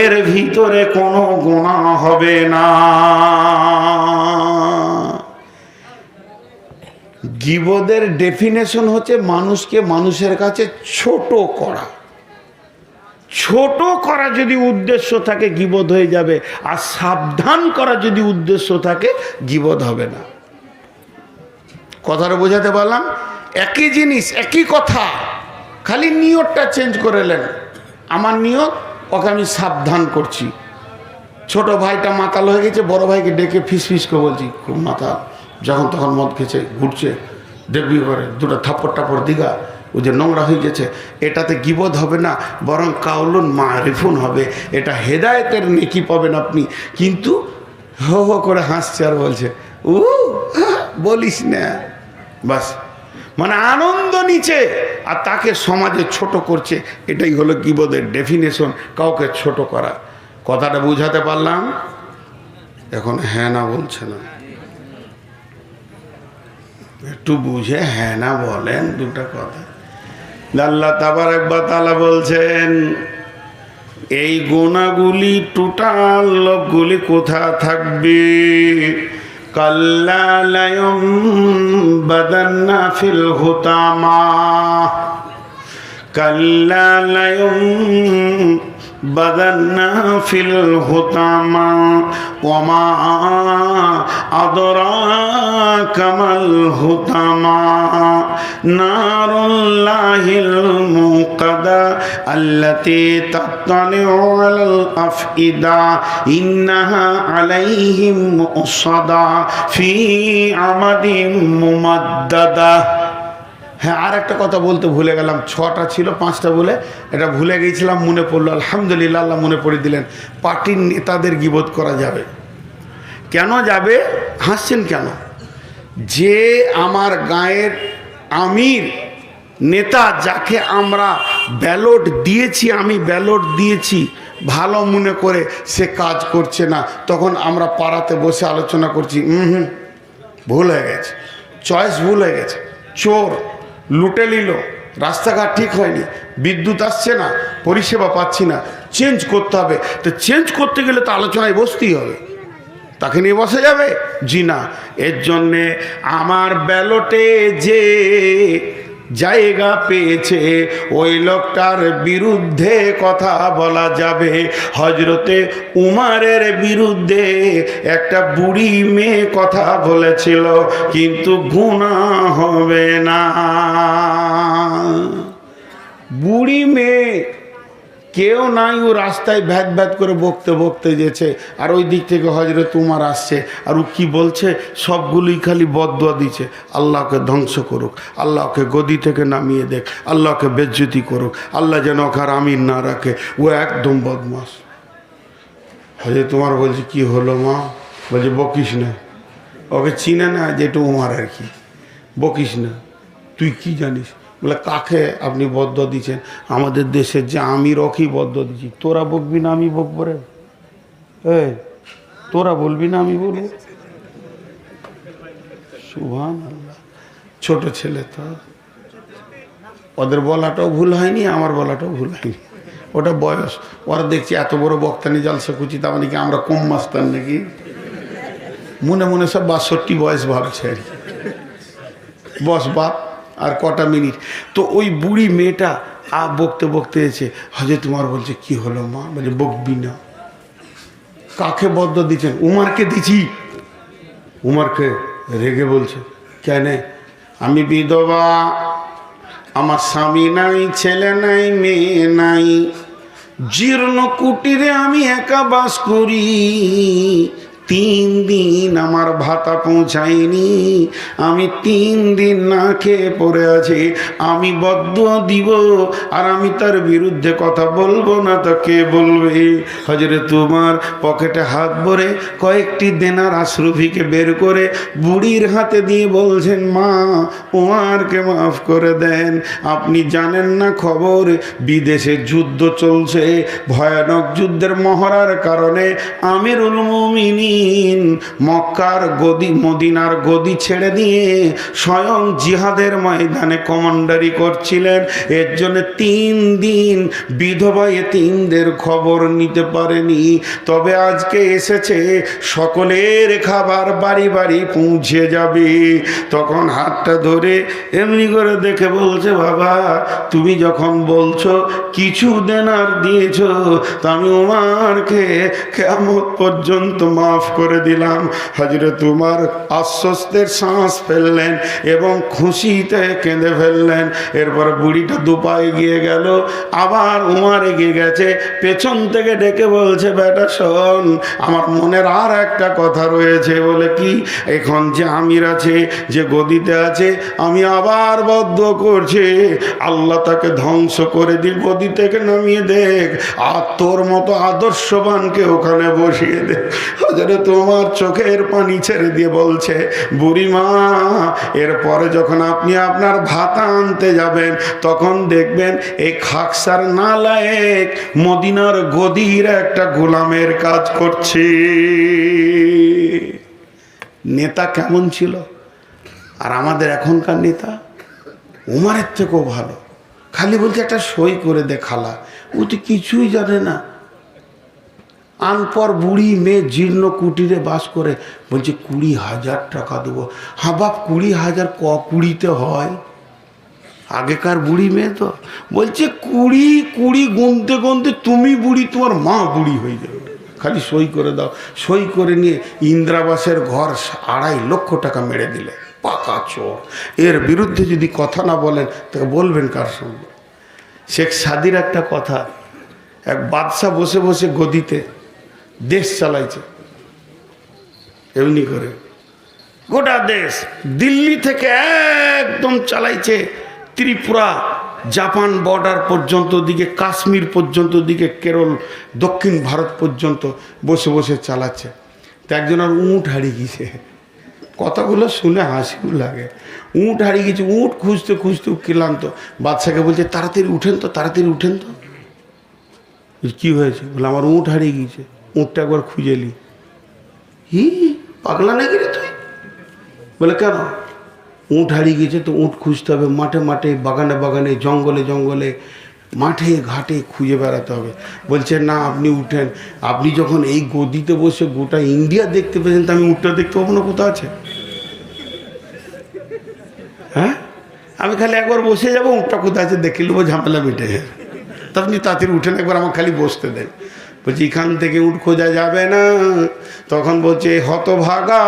Speaker 1: এর ভিতরে কোনো গুনাহ হবে না। গীবতের ডেফিনেশন হচ্ছে মানুষকে মানুষের কাছে ছোট করা। ছোট করা যদি উদ্দেশ্য থাকে গীবত হয়ে যাবে, আর সাবধান করা যদি উদ্দেশ্য থাকে গীবত হবে না। কথাটা বোঝাতে পারলাম? একই জিনিস, একই কথা, খালি নিয়তটা চেঞ্জ করে নেন। আমার নিয়ত, ওকে আমি সাবধান করছি। ছোট ভাইটা মাতাল হয়ে গেছে, বড় ভাইকে ডেকে ফিস ফিস করে বলছি খুব মাতাল, যখন তখন মদ খেয়েছে, ঘুরছে, দেখবি করে 2টা থাপ্পড় টাপড় দিঘা, ও যে নোংরা হয়ে গেছে। এটাতে গীবত হবে না, বরং কাউলুন মারিফুন হবে। এটা হেদায়েতের নেকি পাবেন আপনি। কিন্তু হো হো করে হাসছে আর বলছে ও বলিস না, বাস, মানে আনন্দ নিচ্ছে আর তাকে সমাজে ছোট করছে। এটাই হলো গীবতের ডেফিনেশন, কাউকে ছোট করা। কথাটা বুঝাতে পারলাম? এখন হ্যাঁ না বলছে না, একটু বুঝে হ্যাঁ না বলেন 2টা কথা। আল্লাহ তাবারক ওয়া তাআলা বলছেন এই গুনাহগুলি টোটাল লোকগুলি কোথা থাকবে? কাল্লা লায়ুমবাদান্না ফিল হুতামা, কাল্লা লায়ুমবাদান্না ফিল হুতামা ওয়ামা আদরাকা মাল হুতামা নারুল্লাহিল মুকাদা আল্লাতী তাত্তালিউ আলাল আফইদা ইন্নাহা আলাইহিম মুসাদা ফি আমাদিন মুমাদ্দাদা। হ্যাঁ, আর একটা কথা বলতে ভুলে গেলাম, 6টা ছিল 5টা বলে এটা ভুলে গিয়েছিলাম, মনে পড়লো, আলহামদুলিল্লাহ, আল্লাহ মনে পড়ে দিলেন। পার্টির নেতাদের গীবত করা যাবে কেন? যাবে, হাসছেন কেন? যে আমার গায়ের আমির নেতা, যাকে আমরা ব্যালট দিয়েছি, আমি ব্যালট দিয়েছি ভালো মনে করে, সে কাজ করছে না, তখন আমরা পাড়াতে বসে আলোচনা করছি, ভুল হয়ে গেছে, চয়েস ভুল হয়ে গেছে, চোর লুটে নিল, রাস্তাঘাট ঠিক হয়নি, বিদ্যুৎ আসছে না, পরিষেবা পাচ্ছি না, চেঞ্জ করতে হবে। তো চেঞ্জ করতে গেলে তো আলোচনায় বসতেই হবে, তাকে নিয়ে বসে যাবে? জি না। এর জন্যে আমার ব্যালটে যে জায়গা পেয়েছে ওই লোকটার বিরুদ্ধে কথা বলা যাবে। হজরতে উমারের বিরুদ্ধে একটা বুড়ি মেয়ে কথা বলেছিল, কিন্তু গুনাহ হবে না। বুড়ি মেয়ে কেউ নাই, ও রাস্তায় ভ্যাদ ভ্যাদ করে বকতে বকতে যেছে, আর ওই দিক থেকে হজরত উমার আসছে, আর ও কি বলছে? সবগুলোই খালি বদদুয়া দিচ্ছে, আল্লাহকে ধ্বংস করুক, আল্লাহকে গদি থেকে নামিয়ে দেখ, আল্লাহকে বেজ্জতি করুক, আল্লাহ যেন ওখার আমিন না রাখে। ও একদম বদমাস। হজরত উমার বলছে, কি হলো মা? বলছে, বকিস না, ওকে চিনে না যে এটা উমার আর কি, বকিস না। তুই কি জানিস? বলে, কাকে আপনি বদদুয়া দিচ্ছেন? আমাদের দেশের যে আমির, ওকেই বদদুয়া দিচ্ছি। তোরা বকবি না আমি বকবো রে? তোরা বলবি না আমি বলবো? সুবহানাল্লাহ। ছোট ছেলে তো, ওদের বলাটাও ভুল হয়নি, আমার বলাটাও ভুল হয়নি, ওটা বয়স। ওরা দেখছি এত বড় বক্তানি জলসা কুচি, তার মানে কি আমরা কম মাস্তান নাকি? মনে মনে সব 62 বয়স ভাবছে আর কি। বস বাপ, আর কটা মিনিট। তো ওই বুড়ি মেয়েটা বকতে বকতে এসে হজরত উমার বলছে, কি হলো মা? বলে, বকবি না। কাকে বদদুয়া দিচ্ছেন? উমারকে দিচ্ছি। উমারকে রেগে বলছে, কেন? আমি বিধবা, আমার স্বামী নাই, ছেলে নাই, মেয়ে নাই, জীর্ণ কুটিরে আমি একা বাস করি, 3 দিন আমার ভাতা পৌঁছায়নি, আমি 3 দিন না খেয়ে পড়ে আছি, আমি বদদুয়া দিব আর আমি তার বিরুদ্ধে কথা বলবো না, তা কে বলবে? হযরত উমর পকেটে হাত ভরে কয়েকটি দেনার আশরফিকে বের করে বুড়ির হাতে দিয়ে বলছেন, মা, উমারকে মাফ করে দেন, আপনি জানেন না খবর, বিদেশে যুদ্ধ চলছে, ভয়ানক যুদ্ধের মহড়ার কারণে আমিরুল মুমিনিন মক্কার গদি, মদিনার গদি ছেড়ে দিয়ে স্বয়ং জিহাদের ময়দানে কমান্ডারি করছিলেন। এর জন্য 3 দিন বিধবা এতিমদের খবর নিতে পারেনি। তবে আজকে এসেছে, সকলের খাবার বাড়ি বাড়ি পৌঁছে যাবে। তখন হাতটা ধরে এমনি করে দেখে বলছে, বাবা, তুমি যখন বলছো কিছু দেনার দিয়েছো, তা আমি উমারকে কিয়ামত পর্যন্ত মাফ করে দিলাম। হযরত উমর আশ্বস্তের শ্বাস ফেললেন এবং খুশিতে কেঁদে ফেললেন। এরপর বুড়িটা দুপায়ে গিয়ে গেল, আবার উমর এগিয়ে গেছে, পেছন থেকে ডেকে বলছে, বেটা শোন, আমার মনের আর একটা কথা রয়েছে। বলে, কি? এখন যে আমির আছে, যে গদিতে আছে, আমি আবার বদদুয়া করছি, আল্লাহ তাকে ধ্বংস করে দিয়ে গদি থেকে নামিয়ে দেখ, আর তোর মতো আদর্শবানকে ওখানে বসিয়ে দে। হযরত উমর চোখের পানি ছেড়ে দিয়ে বলছে, বুড়িমা, এরপরে যখন আপনি আপনার ভাতা আনতে যাবেন, তখন দেখবেন এই খাকসার নালায়েক মদিনার গদির একটা গোলামের কাজ করছে। নেতা কেমন ছিল? আর আমাদের এখনকার নেতা উমারের থেকেও ভালো। খালি বলছে একটা সই করে দে খালা, ও তো কিছুই জানে না। আনপর বুড়ি মেয়ে জীর্ণ কুটিরে বাস করে, বলছে 20,000 টাকা দেবো। হ্যাঁ বাপ, 20,000 কুড়িতে হয়? আগেকার বুড়ি মেয়ে তো বলছে 20 গুনতে গুনতে তুমি বুড়ি, তোমার মা বুড়ি হয়ে যাবে, খালি সই করে দাও। সই করে নিয়ে ইন্দিরাবাসের ঘর 2.5 লক্ষ টাকা মেরে দিলে। পাকা চোর। এর বিরুদ্ধে যদি কথা না বলেন, তাকে বলবেন কার সঙ্গে? শেখ সাদির একটা কথা, এক বাদশা বসে বসে গদিতে দেশ চালাইছে, এমনি করে গোটা দেশ, দিল্লি থেকে একদম চালাইছে, ত্রিপুরা জাপান বর্ডার পর্যন্ত দিকে, কাশ্মীর পর্যন্ত দিকে, কেরল, দক্ষিণ ভারত পর্যন্ত বসে বসে চালাচ্ছে। তো একজনের উঁট হারিয়ে গেছে। কথাগুলো শুনে হাসিও লাগে। উঁট হারিয়ে গেছে, উঁট খুঁজতে খুঁজতে ক্লান্ত। বাদশাকে বলছে তাড়াতাড়ি উঠেন তো, তাড়াতাড়ি উঠেন তো। কি হয়েছে? বলে আমার উঁট হারিয়ে গেছে, উঁটটা একবার খুঁজে নি। হি, পাগলা নাকি রে তুই? বলে কেন? উঁট হারিয়ে গেছে তো উঁট খুঁজতে হবে, মাঠে মাঠে, বাগানে বাগানে, জঙ্গলে জঙ্গলে, মাঠে ঘাটে খুঁজে বেড়াতে হবে। বলছে না, আপনি উঠেন। আপনি যখন এই গদিতে বসে গোটা ইন্ডিয়া দেখতে পেয়েছেন, তো আমি উঠটা দেখতে পাবো না কোথা আছে? হ্যাঁ, আমি খালি একবার বসে যাবো, উঠটা কোথায় আছে দেখে নেবো, ঝামেলা মিটে যাবে। তা আপনি তাড়াতাড়ি উঠেন, একবার আমাকে খালি বসতে দেন। বলছি এখান থেকে উঠ খোঁজা যাবে না। তখন বলছে হতভাগা,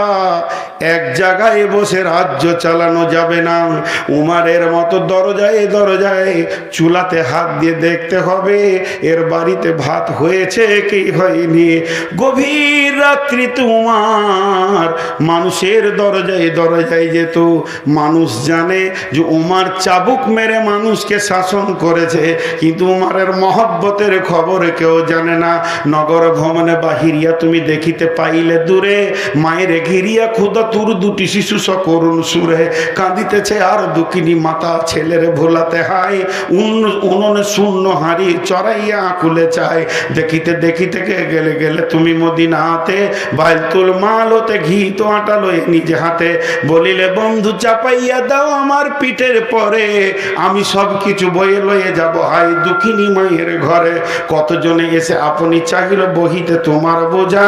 Speaker 1: এক জায়গায় বসে রাজ্য চালানো যাবে না। উমারের মতো দরজায় দরজায় চুলাতে হাত দিয়ে দেখতে হবে এর বাড়িতে ভাত হয়েছে কি হয়নি। গভীর রাত্রিতে উমার মানুষের দরজায় দরজায় যেত। মানুষ জানে যে উমার চাবুক মেরে মানুষকে শাসন করেছে, কিন্তু উমারের মহব্বতের খবর কেউ জানে না। নগর ভ্রমণে বাহিরিয়া তুমি দেখিতে পাইলে দূরে মায়ের ঘিরিয়া ক্ষুদা তুর দুটি শিশু সকরুণ সুরে কাঁদিতেছে, আর দুঃখিনী মাতা ছেলের ভোলাতে হায়। উনুনে শূন্য হাঁড়ি চড়াইয়া আকুলে চায়। দেখিতে দেখিতে গেলে গেলে তুমি মদিনাতে, বাইতুল মাল হতে ঘি তো আটা লয়ে নিজে হাতে। বলিলে বন্ধু চাপাইয়া দাও আমার পিঠের পরে, আমি সব কিছু বয়ে লয়ে যাব হাই দুঃখিনী মায়ের ঘরে। কতজনে এসে আপনি চাহিল বহিতে তোমার বোঝা,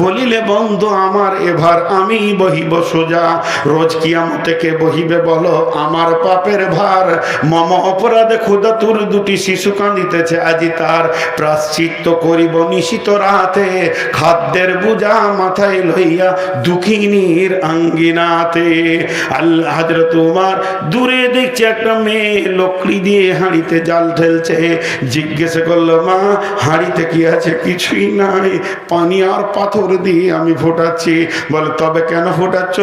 Speaker 1: বলিলে বন্ধু আমার এবার আমি বহিব সোজা। রোজ কিয়ামতে কে বহিবে বলো আমার পাপের ভার, মম অপরাধে ক্ষুধা তুর দুটি শিশু কাঁদিতেছে আজি তার। প্রাশ্চিত্য করিব নিশিত রাতে, খাদ্যের বোঝা মাথায় লইয়া দুঃখিনীর আঙ্গিনাতে। আল্লাহ হযরত উমর দূরে দেখছে একটা মেয়ে লকড়ি দিয়ে হাঁড়িতে জাল ঢেলছে। জিজ্ঞেস করলো মা হাঁড়িতে কি আছে? কিছুই নাই, পানি আর পাথর দিয়ে আমি ফোটাচ্ছি। বলে তবে কেন ফোটাচ্ছ?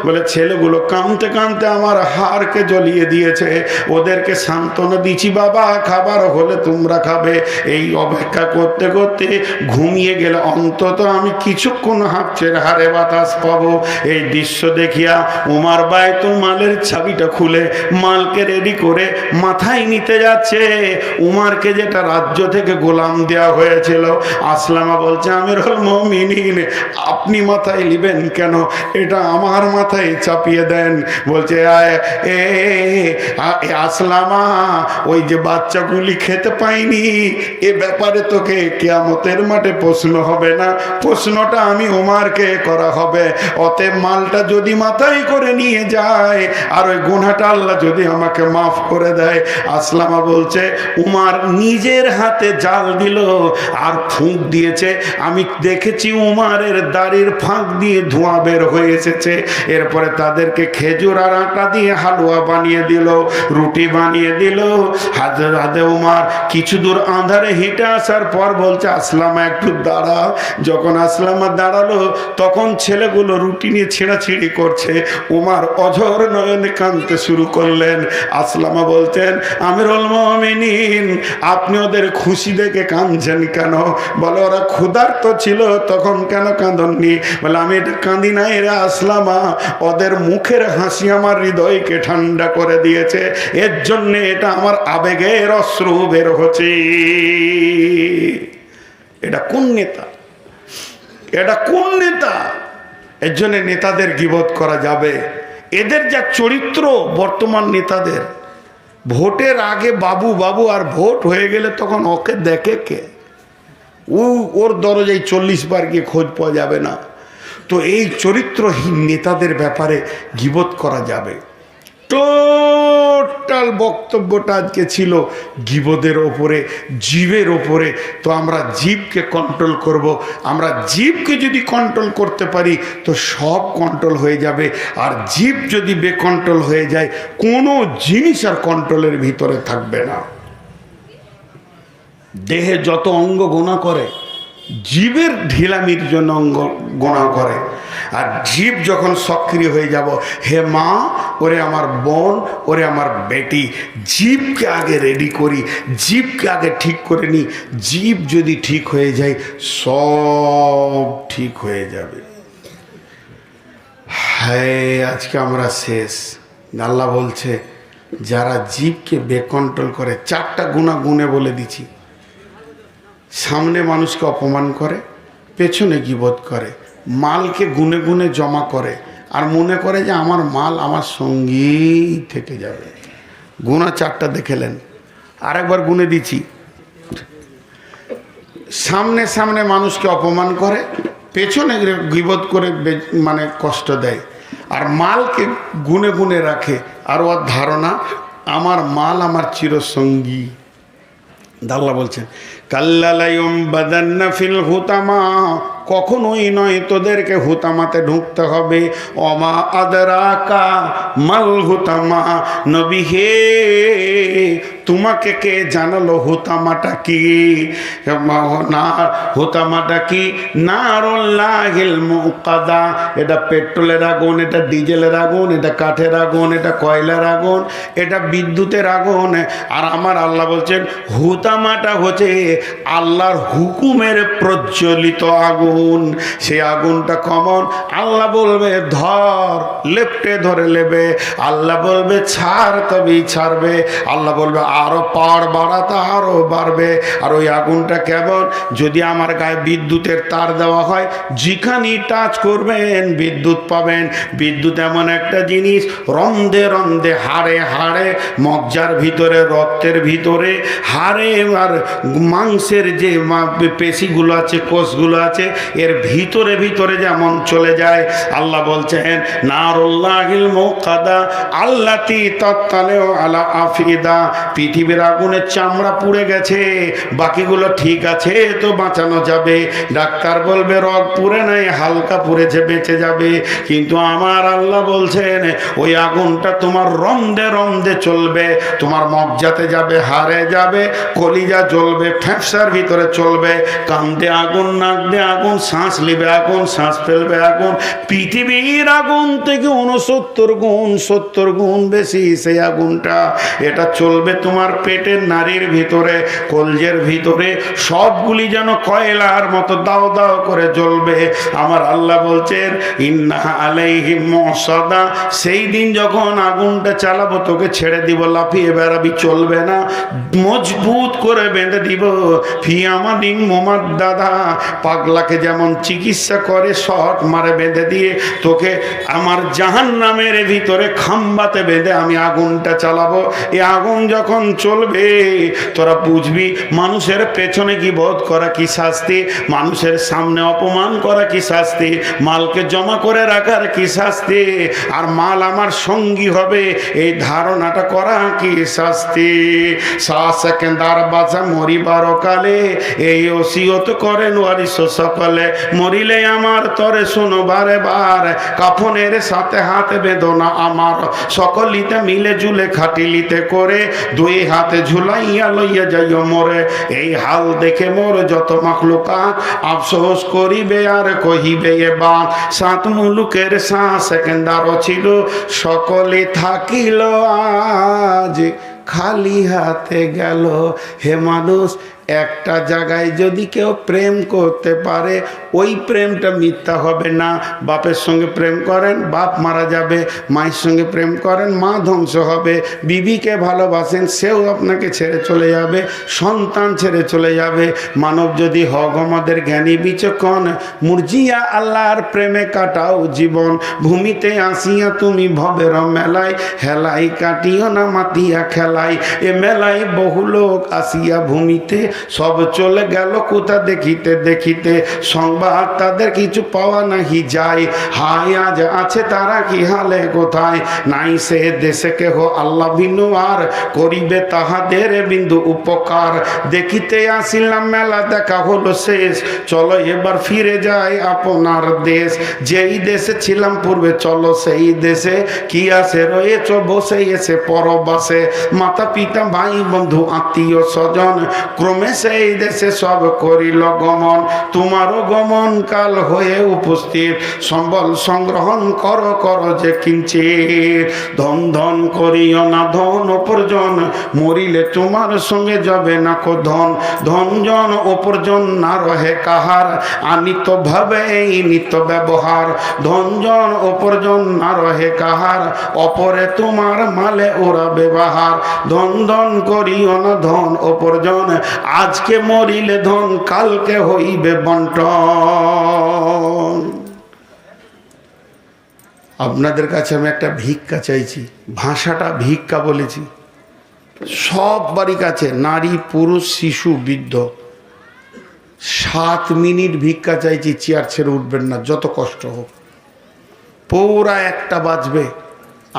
Speaker 1: বলে ছেলেগুলো কাঁদতে কাঁদতে আমার হাড়কে জ্বলিয়ে দিয়েছে, ওদেরকে সান্ত্বনা দিচ্ছি বাবা, খাবার হলে তোমরা খাবে। এই অপেক্ষা করতে করতে ঘুমিয়ে গেলে অন্তত আমি কিছুক্ষণ হাঁপছের হারে বাতাস পাবো। এই দৃশ্য দেখিয়া উমার বাইতুল মালের চাবিটা খুলে মালকে রেডি করে মাথায় নিতে যাচ্ছে। উমারকে যেটা রাজ্য থেকে গোলাম দেওয়া হয়েছিল, আসলামা বলছে আমিরুল মুমিনিন আপনি মাথায় নেবেন কেন? এটা আমার মাথায় চাপিয়ে দেন। বলছে আসলামা ওই যে বাচ্চাগুলি খেতে পাইনি, এ ব্যাপারে তোকে কিয়ামতের মাঠে প্রশ্ন হবে না, প্রশ্নটা আমি উমারকে করা হবে। অতএব মালটা যদি মাথায় করে নিয়ে যায় আর ওই গুনাহটা আল্লাহ যদি আমাকে মাফ করে দেয়। আসলামা বলছে উমার নিজের হাতে জাল দিল আর ফুঁক দিয়েছে। আমি দেখেছি উমারের দাড়ির ফাঁক দিয়ে ধোঁয়া বের হয়ে এসেছে। এরপরে তাদেরকে খেজুর আর আটা দিয়ে হালুয়া বানিয়ে দিল, রুটি বানিয়ে দিল। হাতে উমার কিছু দূর আঁধারে হেঁটে আসার পর বলছে আসলামা একটু দাঁড়া। যখন আসলামা দাঁড়ালো তখন ছেলেগুলো রুটি নিয়ে ছেঁড়াছিঁড়ি করছে। উমার অঝর নয়নে কাঁদতে শুরু করলেন। আসলামা বলতেন আমিরুল মুমিনিন আপনি ওদের খুশি দেখে কাঁদছেন কেন? বলে ওরা ক্ষুধার্ত ছিল তখন কেন কাঁদননি? বলে আমি এটা কাঁদি না, এরা আসলামা ওদের মুখের হাসি আমার হৃদয়কে ঠান্ডা করে দিয়েছে, এর জন্য এটা আমার আবেগের অশ্রু বের হচ্ছে। এটা কোন নেতা? এটা কোন নেতা? এর জন্য নেতাদের গীবত করা যাবে। এদের যা চরিত্র বর্তমান নেতাদের, ভোটের আগে বাবু বাবু, আর ভোট হয়ে গেলে তখন ওকে দেখে কে? ওর দরজায় 40 বার গিয়ে খোঁজ পাওয়া যাবে না। তো এই চরিত্রহীন নেতাদের ব্যাপারে গীবত করা যাবে। টোটাল বক্তব্যটা আজকে ছিল গীবতের ওপরে, জীবের ওপরে। তো আমরা জীবকে কন্ট্রোল করব। আমরা জীবকে যদি কন্ট্রোল করতে পারি তো সব কন্ট্রোল হয়ে যাবে। আর জীব যদি বেকন্ট্রোল হয়ে যায় কোনো জিনিস আর কন্ট্রোলের ভিতরে থাকবে না। দেহে যত অঙ্গ গোনা করে জীবের ঢিলামির জন্য অঙ্গ গোনা করে। আর জীব যখন সক্রিয় হয়ে যাব, হে মা ওরে আমার বোন, ওরে আমার বেটি, জীবকে আগে রেডি করি, জীবকে আগে ঠিক করে নিই। জীব যদি ঠিক হয়ে যায় সব ঠিক হয়ে যাবে। হ্যাঁ, আজকে আমরা শেষ। আল্লাহ বলছে যারা জীবকে বেকন্ট্রোল করে, 4টা গুণা গুণে বলে দিচ্ছি। সামনে মানুষকে অপমান করে, পেছনে গীবত করে, মালকে গুনে গুনে জমা করে, আর মনে করে যে আমার মাল আমার সঙ্গেই থেকে যাবে। গুণা 4টা দেখেলেন, আরেকবার গুনে দিচ্ছি। সামনে সামনে মানুষকে অপমান করে, পেছনে গীবত করে মানে কষ্ট দেয়, আর মালকে গুনে গুনে রাখে, আর ওর ধারণা আমার মাল আমার চিরসঙ্গী। আল্লাহ বলছেন কাল্লালায়ুম বাদান্না ফিল হুতামা, কখনোই নয় তোদেরকে হুতামাতে ঢুকতে হবে। অমা আদরাকা মাল হুতামা, নবী হে তোমাকে কে জানালো হুতামাটা কি? না, হুতামাটা কি? নারুল্লাহিল মুকাদা, এটা পেট্রোলের আগুন, এটা ডিজেলের আগুন, এটা কাঠের আগুন, এটা কয়লার আগুন, এটা বিদ্যুতের আগুন। আর আমার আল্লাহ বলছেন হুতামাটা হচ্ছে আল্লাহর হুকুমের প্রজ্বলিত আগুন। সেই আগুনটা কমন। আল্লাহ বলবে ধর, লেপটে ধরে নেবে। আল্লাহ বলবে ছাড়, তবেই ছাড়বে। আল্লাহ বলবে আরো পাওয়ার বাড়াতে, আরো বাড়বে। আর ওই আগুনটা কেমন? যদি আমার গায়ে বিদ্যুতের তার দেওয়া হয়, যেখানেই টাচ করবেন বিদ্যুৎ পাবেন। বিদ্যুৎ এমন একটা জিনিস, রন্ধে রন্ধে, হাড়ে হাড়ে, মজ্জার ভিতরে, রক্তের ভিতরে, হাড়ে আর মাংসের যে পেশিগুলো আছে, কোষগুলো আছে, এর ভিতরে ভিতরে যেমন চলে যায়। আল্লাহ বলছেন নারুল্লাহিল মুকাদা আল্লাতি তাত্তালিউ আলা আফিদা, পৃথিবীর আগুনের চামড়া পুড়ে গেছে, বাকিগুলো ঠিক আছে তো বাঁচানো যাবে। ডাক্তার বলবে রগ পুড়ে নাই, হালকা পুড়েছে, বেঁচে যাবে। কিন্তু আমার আল্লাহ বলছেন ওই আগুনটা তোমার রন্ধে রন্ধে চলবে, তোমার মজ্জাতে যাবে, হাড়ে যাবে, কলিজা জ্বলবে, ফ্যাঁপসার ভিতরে চলবে, কান্দে আগুন, নাক দিয়ে আগুন, শ্বাস নেবে আগুন, শ্বাস ফেলবে আগুন। পৃথিবীর আগুন থেকে 69 গুণ বেশি সেই আগুনটা। এটা চলবে তোমার পেটের নারীর ভিতরে, কলজের ভিতরে, সবগুলি যেন কয়লার মতো দাও দাও করে জ্বলবে। আমার আল্লাহ বলছেন ইন্না আলাইহিম মুসাদা, সেই দিন যখন আগুনটা চালাবো তোকে ছেড়ে দিব, লাফিয়ে বেড়াবি, চলবে না, মজবুত করে বেঁধে দিব। ফিয়ামাদিন মুমাদ্দাদা, পাগলাকে যেমন চিকিৎসা করে শট মারে বেঁধে দিয়ে, তোকে আমার জাহান্নামের ভিতরে খাম্বাতে বেঁধে আমি আগুনটা চালাবো। এই আগুন যখন চলবে তোরা বুঝবি মানুষের পেছনে গীবত করা কি শাস্তি, মানুষের সামনে অপমান করা কি শাস্তি, মালকে জমা করে রাখার কি শাস্তি, আর মাল আমার সঙ্গী হবে এই ধারণাটা করা কি শাস্তি। সেকেন্দার বাজা মরিবার কালে এই ওসিয়ত করেন ওয়ারিস সকলে, মরিলে আমার তরে শোনো বারে বার, কাফনের সাথে হাত বেদনা আমার, সকলিতে মিলে জুলে খাটিলিতে করে, দুই হাতে ঝুলাইয়া লইয়া যাইও মোরে। এই হাল দেখে মোর যত মাখলুকাত আফসোস করিবে আর কহিবে এবার, 7 মুলুকের সেকেন্দারও ছিল, সকলে থাকিল আজ খালি হাতে গেল। হে মানুষ, একটা জায়গায় যদি কেউ প্রেম করতে পারে ওই প্রেমটা মিথ্যা হবে না। বাপের সঙ্গে প্রেম করেন, বাপ মারা যাবে, মায়ের সঙ্গে প্রেম করেন, মা ধ্বংস হবে, বিবিকে ভালোবাসেন, সেও আপনাকে ছেড়ে চলে যাবে, সন্তান ছেড়ে চলে যাবে। মানব যদি হক আমাদের জ্ঞানী বিচক্ষণ, মুরজিয়া আল্লাহর প্রেমে কাটাও জীবন, ভূমিতে আসিয়া তুমি ভবের মেলায়, হেলাই কাটিও না মাতিয়া খেলায়। এ মেলায় বহু লোক আসিয়া ভূমিতে, সব চলে গেল কোথা দেখিতে দেখিতে, সংবাদ তাদের কিছু পাওয়া নাহি যায়। হায় আজ আছে তারা কি হালে কোথায়, নাই সে দেশে কেহ আল্লাহ বিনু আর, করিবে তাহাদের বিন্দু উপকার। দেখিতে আসিলাম মেলা, দেখা হলো শেষ, চলো এবার ফিরে যাই আপনার দেশ। যেই দেশে ছিলাম পূর্বে চলো সেই দেশে, কি আছে রয়েছ বসে এসে পরবাসে, মাতা পিতা ভাই বন্ধু আত্মীয় স্বজন, ক্রমে ক্রমে সেই দেশে সব করিল গমন, তোমারও গমন কাল হয়ে উপস্থিত, সম্বল সংগ্রহণ কর কর যে কিঞ্চিত, ধন ধন করিও না ধন উপার্জন, মরিলে তোমার সঙ্গে যাবে না কো ধন, ধন জন উপার্জন না রহে কাহার, আনিত ভাবে এই নিত ব্যবহার, ধন জন উপার্জন না রহে কাহার, অপরে তোমার মালে ওরা ব্যবহার, ধন ধন করিও না ধন উপার্জন, আজকে মরিলে ধন কালকে হইবে বন্টন। আপনাদের কাছে আমি একটা ভিক্ষা চাইছি, ভাষাটা ভিক্ষা বলেছি, সব বাড়ির কাছে নারী পুরুষ শিশু বৃদ্ধ 7 মিনিট ভিক্ষা চাইছি, চেয়ার ছেড়ে উঠবেন না যত কষ্ট হোক, পৌরা 1টা বাজবে,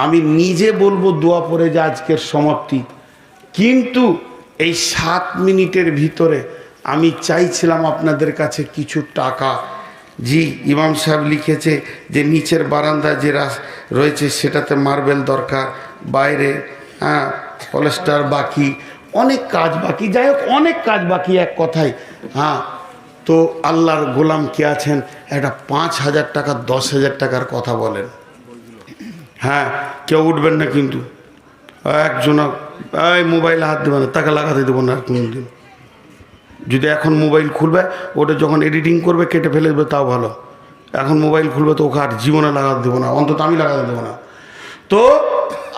Speaker 1: আমি নিজে বলবো দোয়া পড়ে যে আজকের সমাপ্তি, কিন্তু এই 7 মিনিটের ভিতরে আমি চাইছিলাম আপনাদের কাছে কিছু টাকা। জি ইমাম সাহেব লিখেছে যে নিচের বারান্দা যে রয়েছে সেটাতে মার্বেল দরকার, বাইরে পলেস্টার বাকি, অনেক কাজ বাকি, যাই হোক অনেক কাজ বাকি এক কথায়। তো আল্লাহর গোলাম কে আছেন, একটা 5,000 টাকা 10,000 টাকার কথা বলেন। কেউ উঠবেন না কিন্তু, একজন মোবাইলে হাত দেবে না, টাকা লাগাতে দেবো না আর কোনোদিন। যদি এখন মোবাইল খুলবে, ওটা যখন এডিটিং করবে কেটে ফেলে দেবে তাও ভালো, এখন মোবাইল খুলবে তো ওকে আর জীবনে লাগাতে দেবো না, অন্তত আমি লাগাতে দেবো না। তো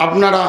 Speaker 1: আপনারা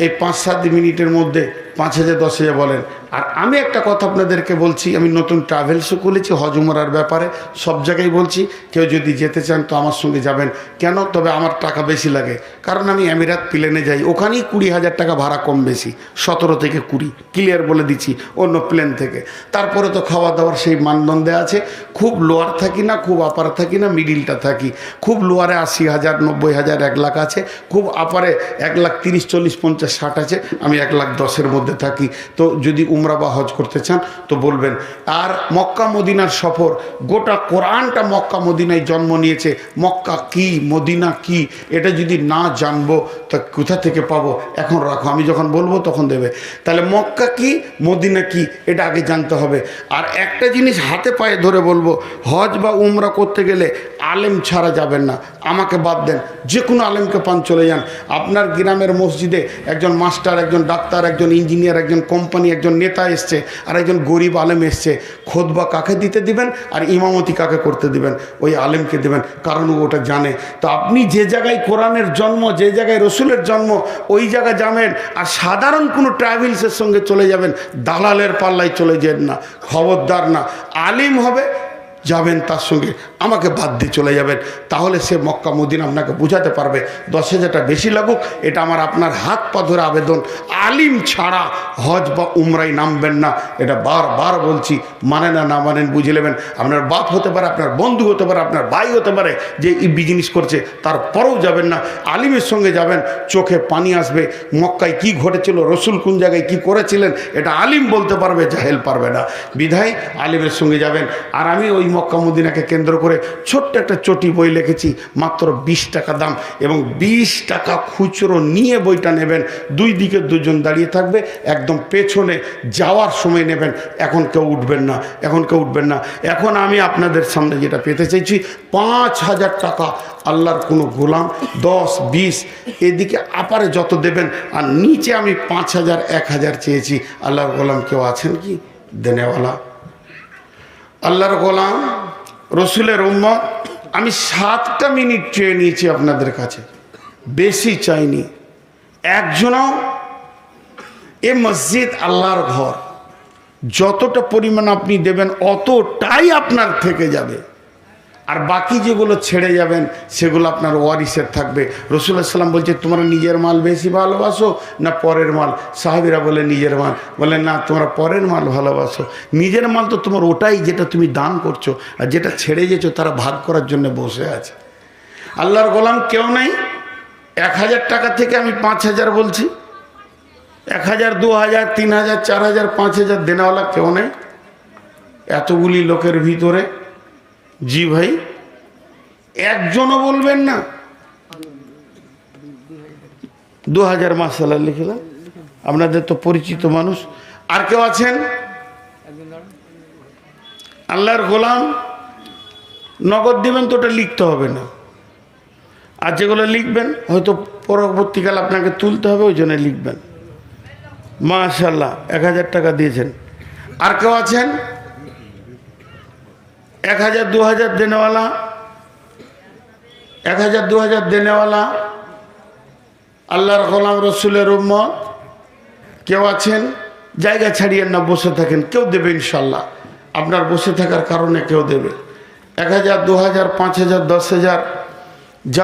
Speaker 1: এই 5-7 মিনিটের মধ্যে 5,000 10,000 বলেন। আর আমি একটা কথা আপনাদেরকে বলছি, আমি নতুন ট্রাভেলসও খুলেছি হজ উমরার ব্যাপারে, সব জায়গায় বলছি, কেউ যদি যেতে চান তো আমার সঙ্গে যাবেন। কেন? তবে আমার টাকা বেশি লাগে, কারণ আমি আমিরাত প্লেনে যাই, ওখানেই 20,000 টাকা ভাড়া কম বেশি, 17 থেকে 20 ক্লিয়ার বলে দিচ্ছি, অন্য প্লেন থেকে। তারপরে তো খাওয়া দাওয়ার সেই মানদণ্ডে আছে, খুব লোয়ার থাকি না, খুব আপার থাকি না, মিডিলটা থাকি। খুব লোয়ারে 80,000 90,000 1 লাখ আছে, খুব আপারে 1,30,000 40 50 60 আছে, আমি 1,10,000 মধ্যে থাকি। তো যদি উমরা বা হজ করতে চান তো বলবেন। আর মক্কা মদিনার সফর, গোটা কোরআনটা মক্কা মদিনায় জন্ম নিয়েছে, মক্কা কি মদিনা কি এটা যদি না জানবো তা কোথা থেকে পাবো? এখন রাখো, আমি যখন বলবো তখন দেবে। তাহলে মক্কা কি মদিনা কি এটা আগে জানতে হবে। আর একটা জিনিস হাতে পায়ে ধরে বলবো, হজ বা উমরা করতে গেলে আলেম ছাড়া যাবেন না, আমাকে বাদ দেন, যে কোনো আলেমকে পান চলে যান। আপনার গ্রামের মসজিদে একজন মাস্টার, একজন ডাক্তার, একজন ইঞ্জিনিয়ার, একজন কোম্পানি, একজন নেতা এসছে, আর একজন গরিব আলেম এসছে, খুতবা কাকে দিতে দিবেন আর ইমামতি কাকে করতে দিবেন? ওই আলেমকে দেবেন, কারণ ওটা জানে। তো আপনি যে জায়গায় কোরআনের জন্ম, যে জায়গায় রসুলের জন্ম, ওই জায়গায় যাবেন। আর সাধারণ কোনো ট্রাভেলসের সঙ্গে চলে যাবেন, দালালের পাল্লায় চলে যান না, খবরদার না। আলিম হবে, যাবেন তার সঙ্গে, আমাকে বাদ দিয়ে চলে যাবেন, তাহলে সে মক্কা মদিনা আপনাকে বোঝাতে পারবে। 10,000টা বেশি লাগুক, এটা আমার আপনার হাত পা ধরে আবেদন, আলিম ছাড়া হজ বা উমরায় নামবেন না। এটা বারবার বলছি, মানে না মানেন বুঝে নেবেন। আপনার বাপ হতে পারে, আপনার বন্ধু হতে পারে, আপনার ভাই হতে পারে, যে এই বিজনেস করছে, তারপরেও যাবেন না। আলিমের সঙ্গে যাবেন, চোখে পানি আসবে। মক্কায় কি ঘটেছিল, রসুল কোন জায়গায় কি করেছিলেন, এটা আলিম বলতে পারবে, জাহেল পারবে না। বিধায় আলিমের সঙ্গে যাবেন। আর আমি ওই মক্কা মদিনাকে কেন্দ্র করে ছোট্ট একটা চটি বই লিখেছি, মাত্র 20 টাকা দাম, এবং 20 টাকা খুচরো নিয়ে বইটা নেবেন। 2 দিকে 2 জন দাঁড়িয়ে থাকবে, একদম পেছনে যাওয়ার সময় নেবেন। এখন কেউ উঠবেন না, এখন কেউ উঠবেন না। এখন আমি আপনাদের সামনে যেটা পেতে চাইছি, 5,000 টাকা আল্লাহর কোনো গোলাম, 10 20 এদিকে আপারে যত দেবেন, আর নিচে আমি 5,000 1,000 চেয়েছি। আল্লাহর গোলাম কেউ আছেন কি দেনেওয়ালা? আল্লাহর গোলাম, রসুলের উম্মত, আমি 7টা মিনিট চেয়ে নিয়েছি আপনাদের কাছে, বেশি চাইনি। একজনও, এ মসজিদ আল্লাহর ঘর, যতটা পরিমাণ আপনি দেবেন অতটাই আপনার থেকে যাবে। আর বাকি যেগুলো ছেড়ে যাবেন সেগুলো আপনার ওয়ারিসের থাকবে। রাসূলুল্লাহ সাল্লাম বলছে, তোমরা নিজের মাল বেশি ভালোবাসো না পরের মাল? সাহাবীরা বলে নিজের মাল। বলে না, তোমরা পরের মাল ভালোবাসো। নিজের মাল তো তোমার ওটাই যেটা তুমি দান করছো, আর যেটা ছেড়ে যেছো তারা ভাগ করার জন্য বসে আছে। আল্লাহর গোলাম কেউ নাই। 1,000 টাকা থেকে আমি 5,000 বলছি, 1,000 2,000 3,000 4,000 5,000 দেনাওয়ালা কেউ নেই এতগুলি লোকের ভিতরে। জি ভাই, একজনও বলবেন না? 2,000 মাসাল্লাহ লিখলাম, আপনাদের তো পরিচিত মানুষ। আর কেউ আছেন? আল্লাহর গোলাম নগদ দিবেন তো ওটা লিখতে হবে না, আর যেগুলো লিখবেন হয়তো পরবর্তীকাল আপনাকে তুলতে হবে, ওই জন্য লিখবেন। মাশাআল্লাহ 1000 টাকা দিয়েছেন। আর কেউ আছেন 1000 2000 দেনেওয়ালা? 1000 2000 দেনেওয়ালা আল্লাহর গোলাম রসুলের উম্মত কেউ আছেন? জায়গা ছাড়িয়েন না, বসে থাকেন, কেউ দেবে ইনশাল্লাহ। আপনার বসে থাকার কারণে কেউ দেবে। 1000 2000 5000 10,000 যা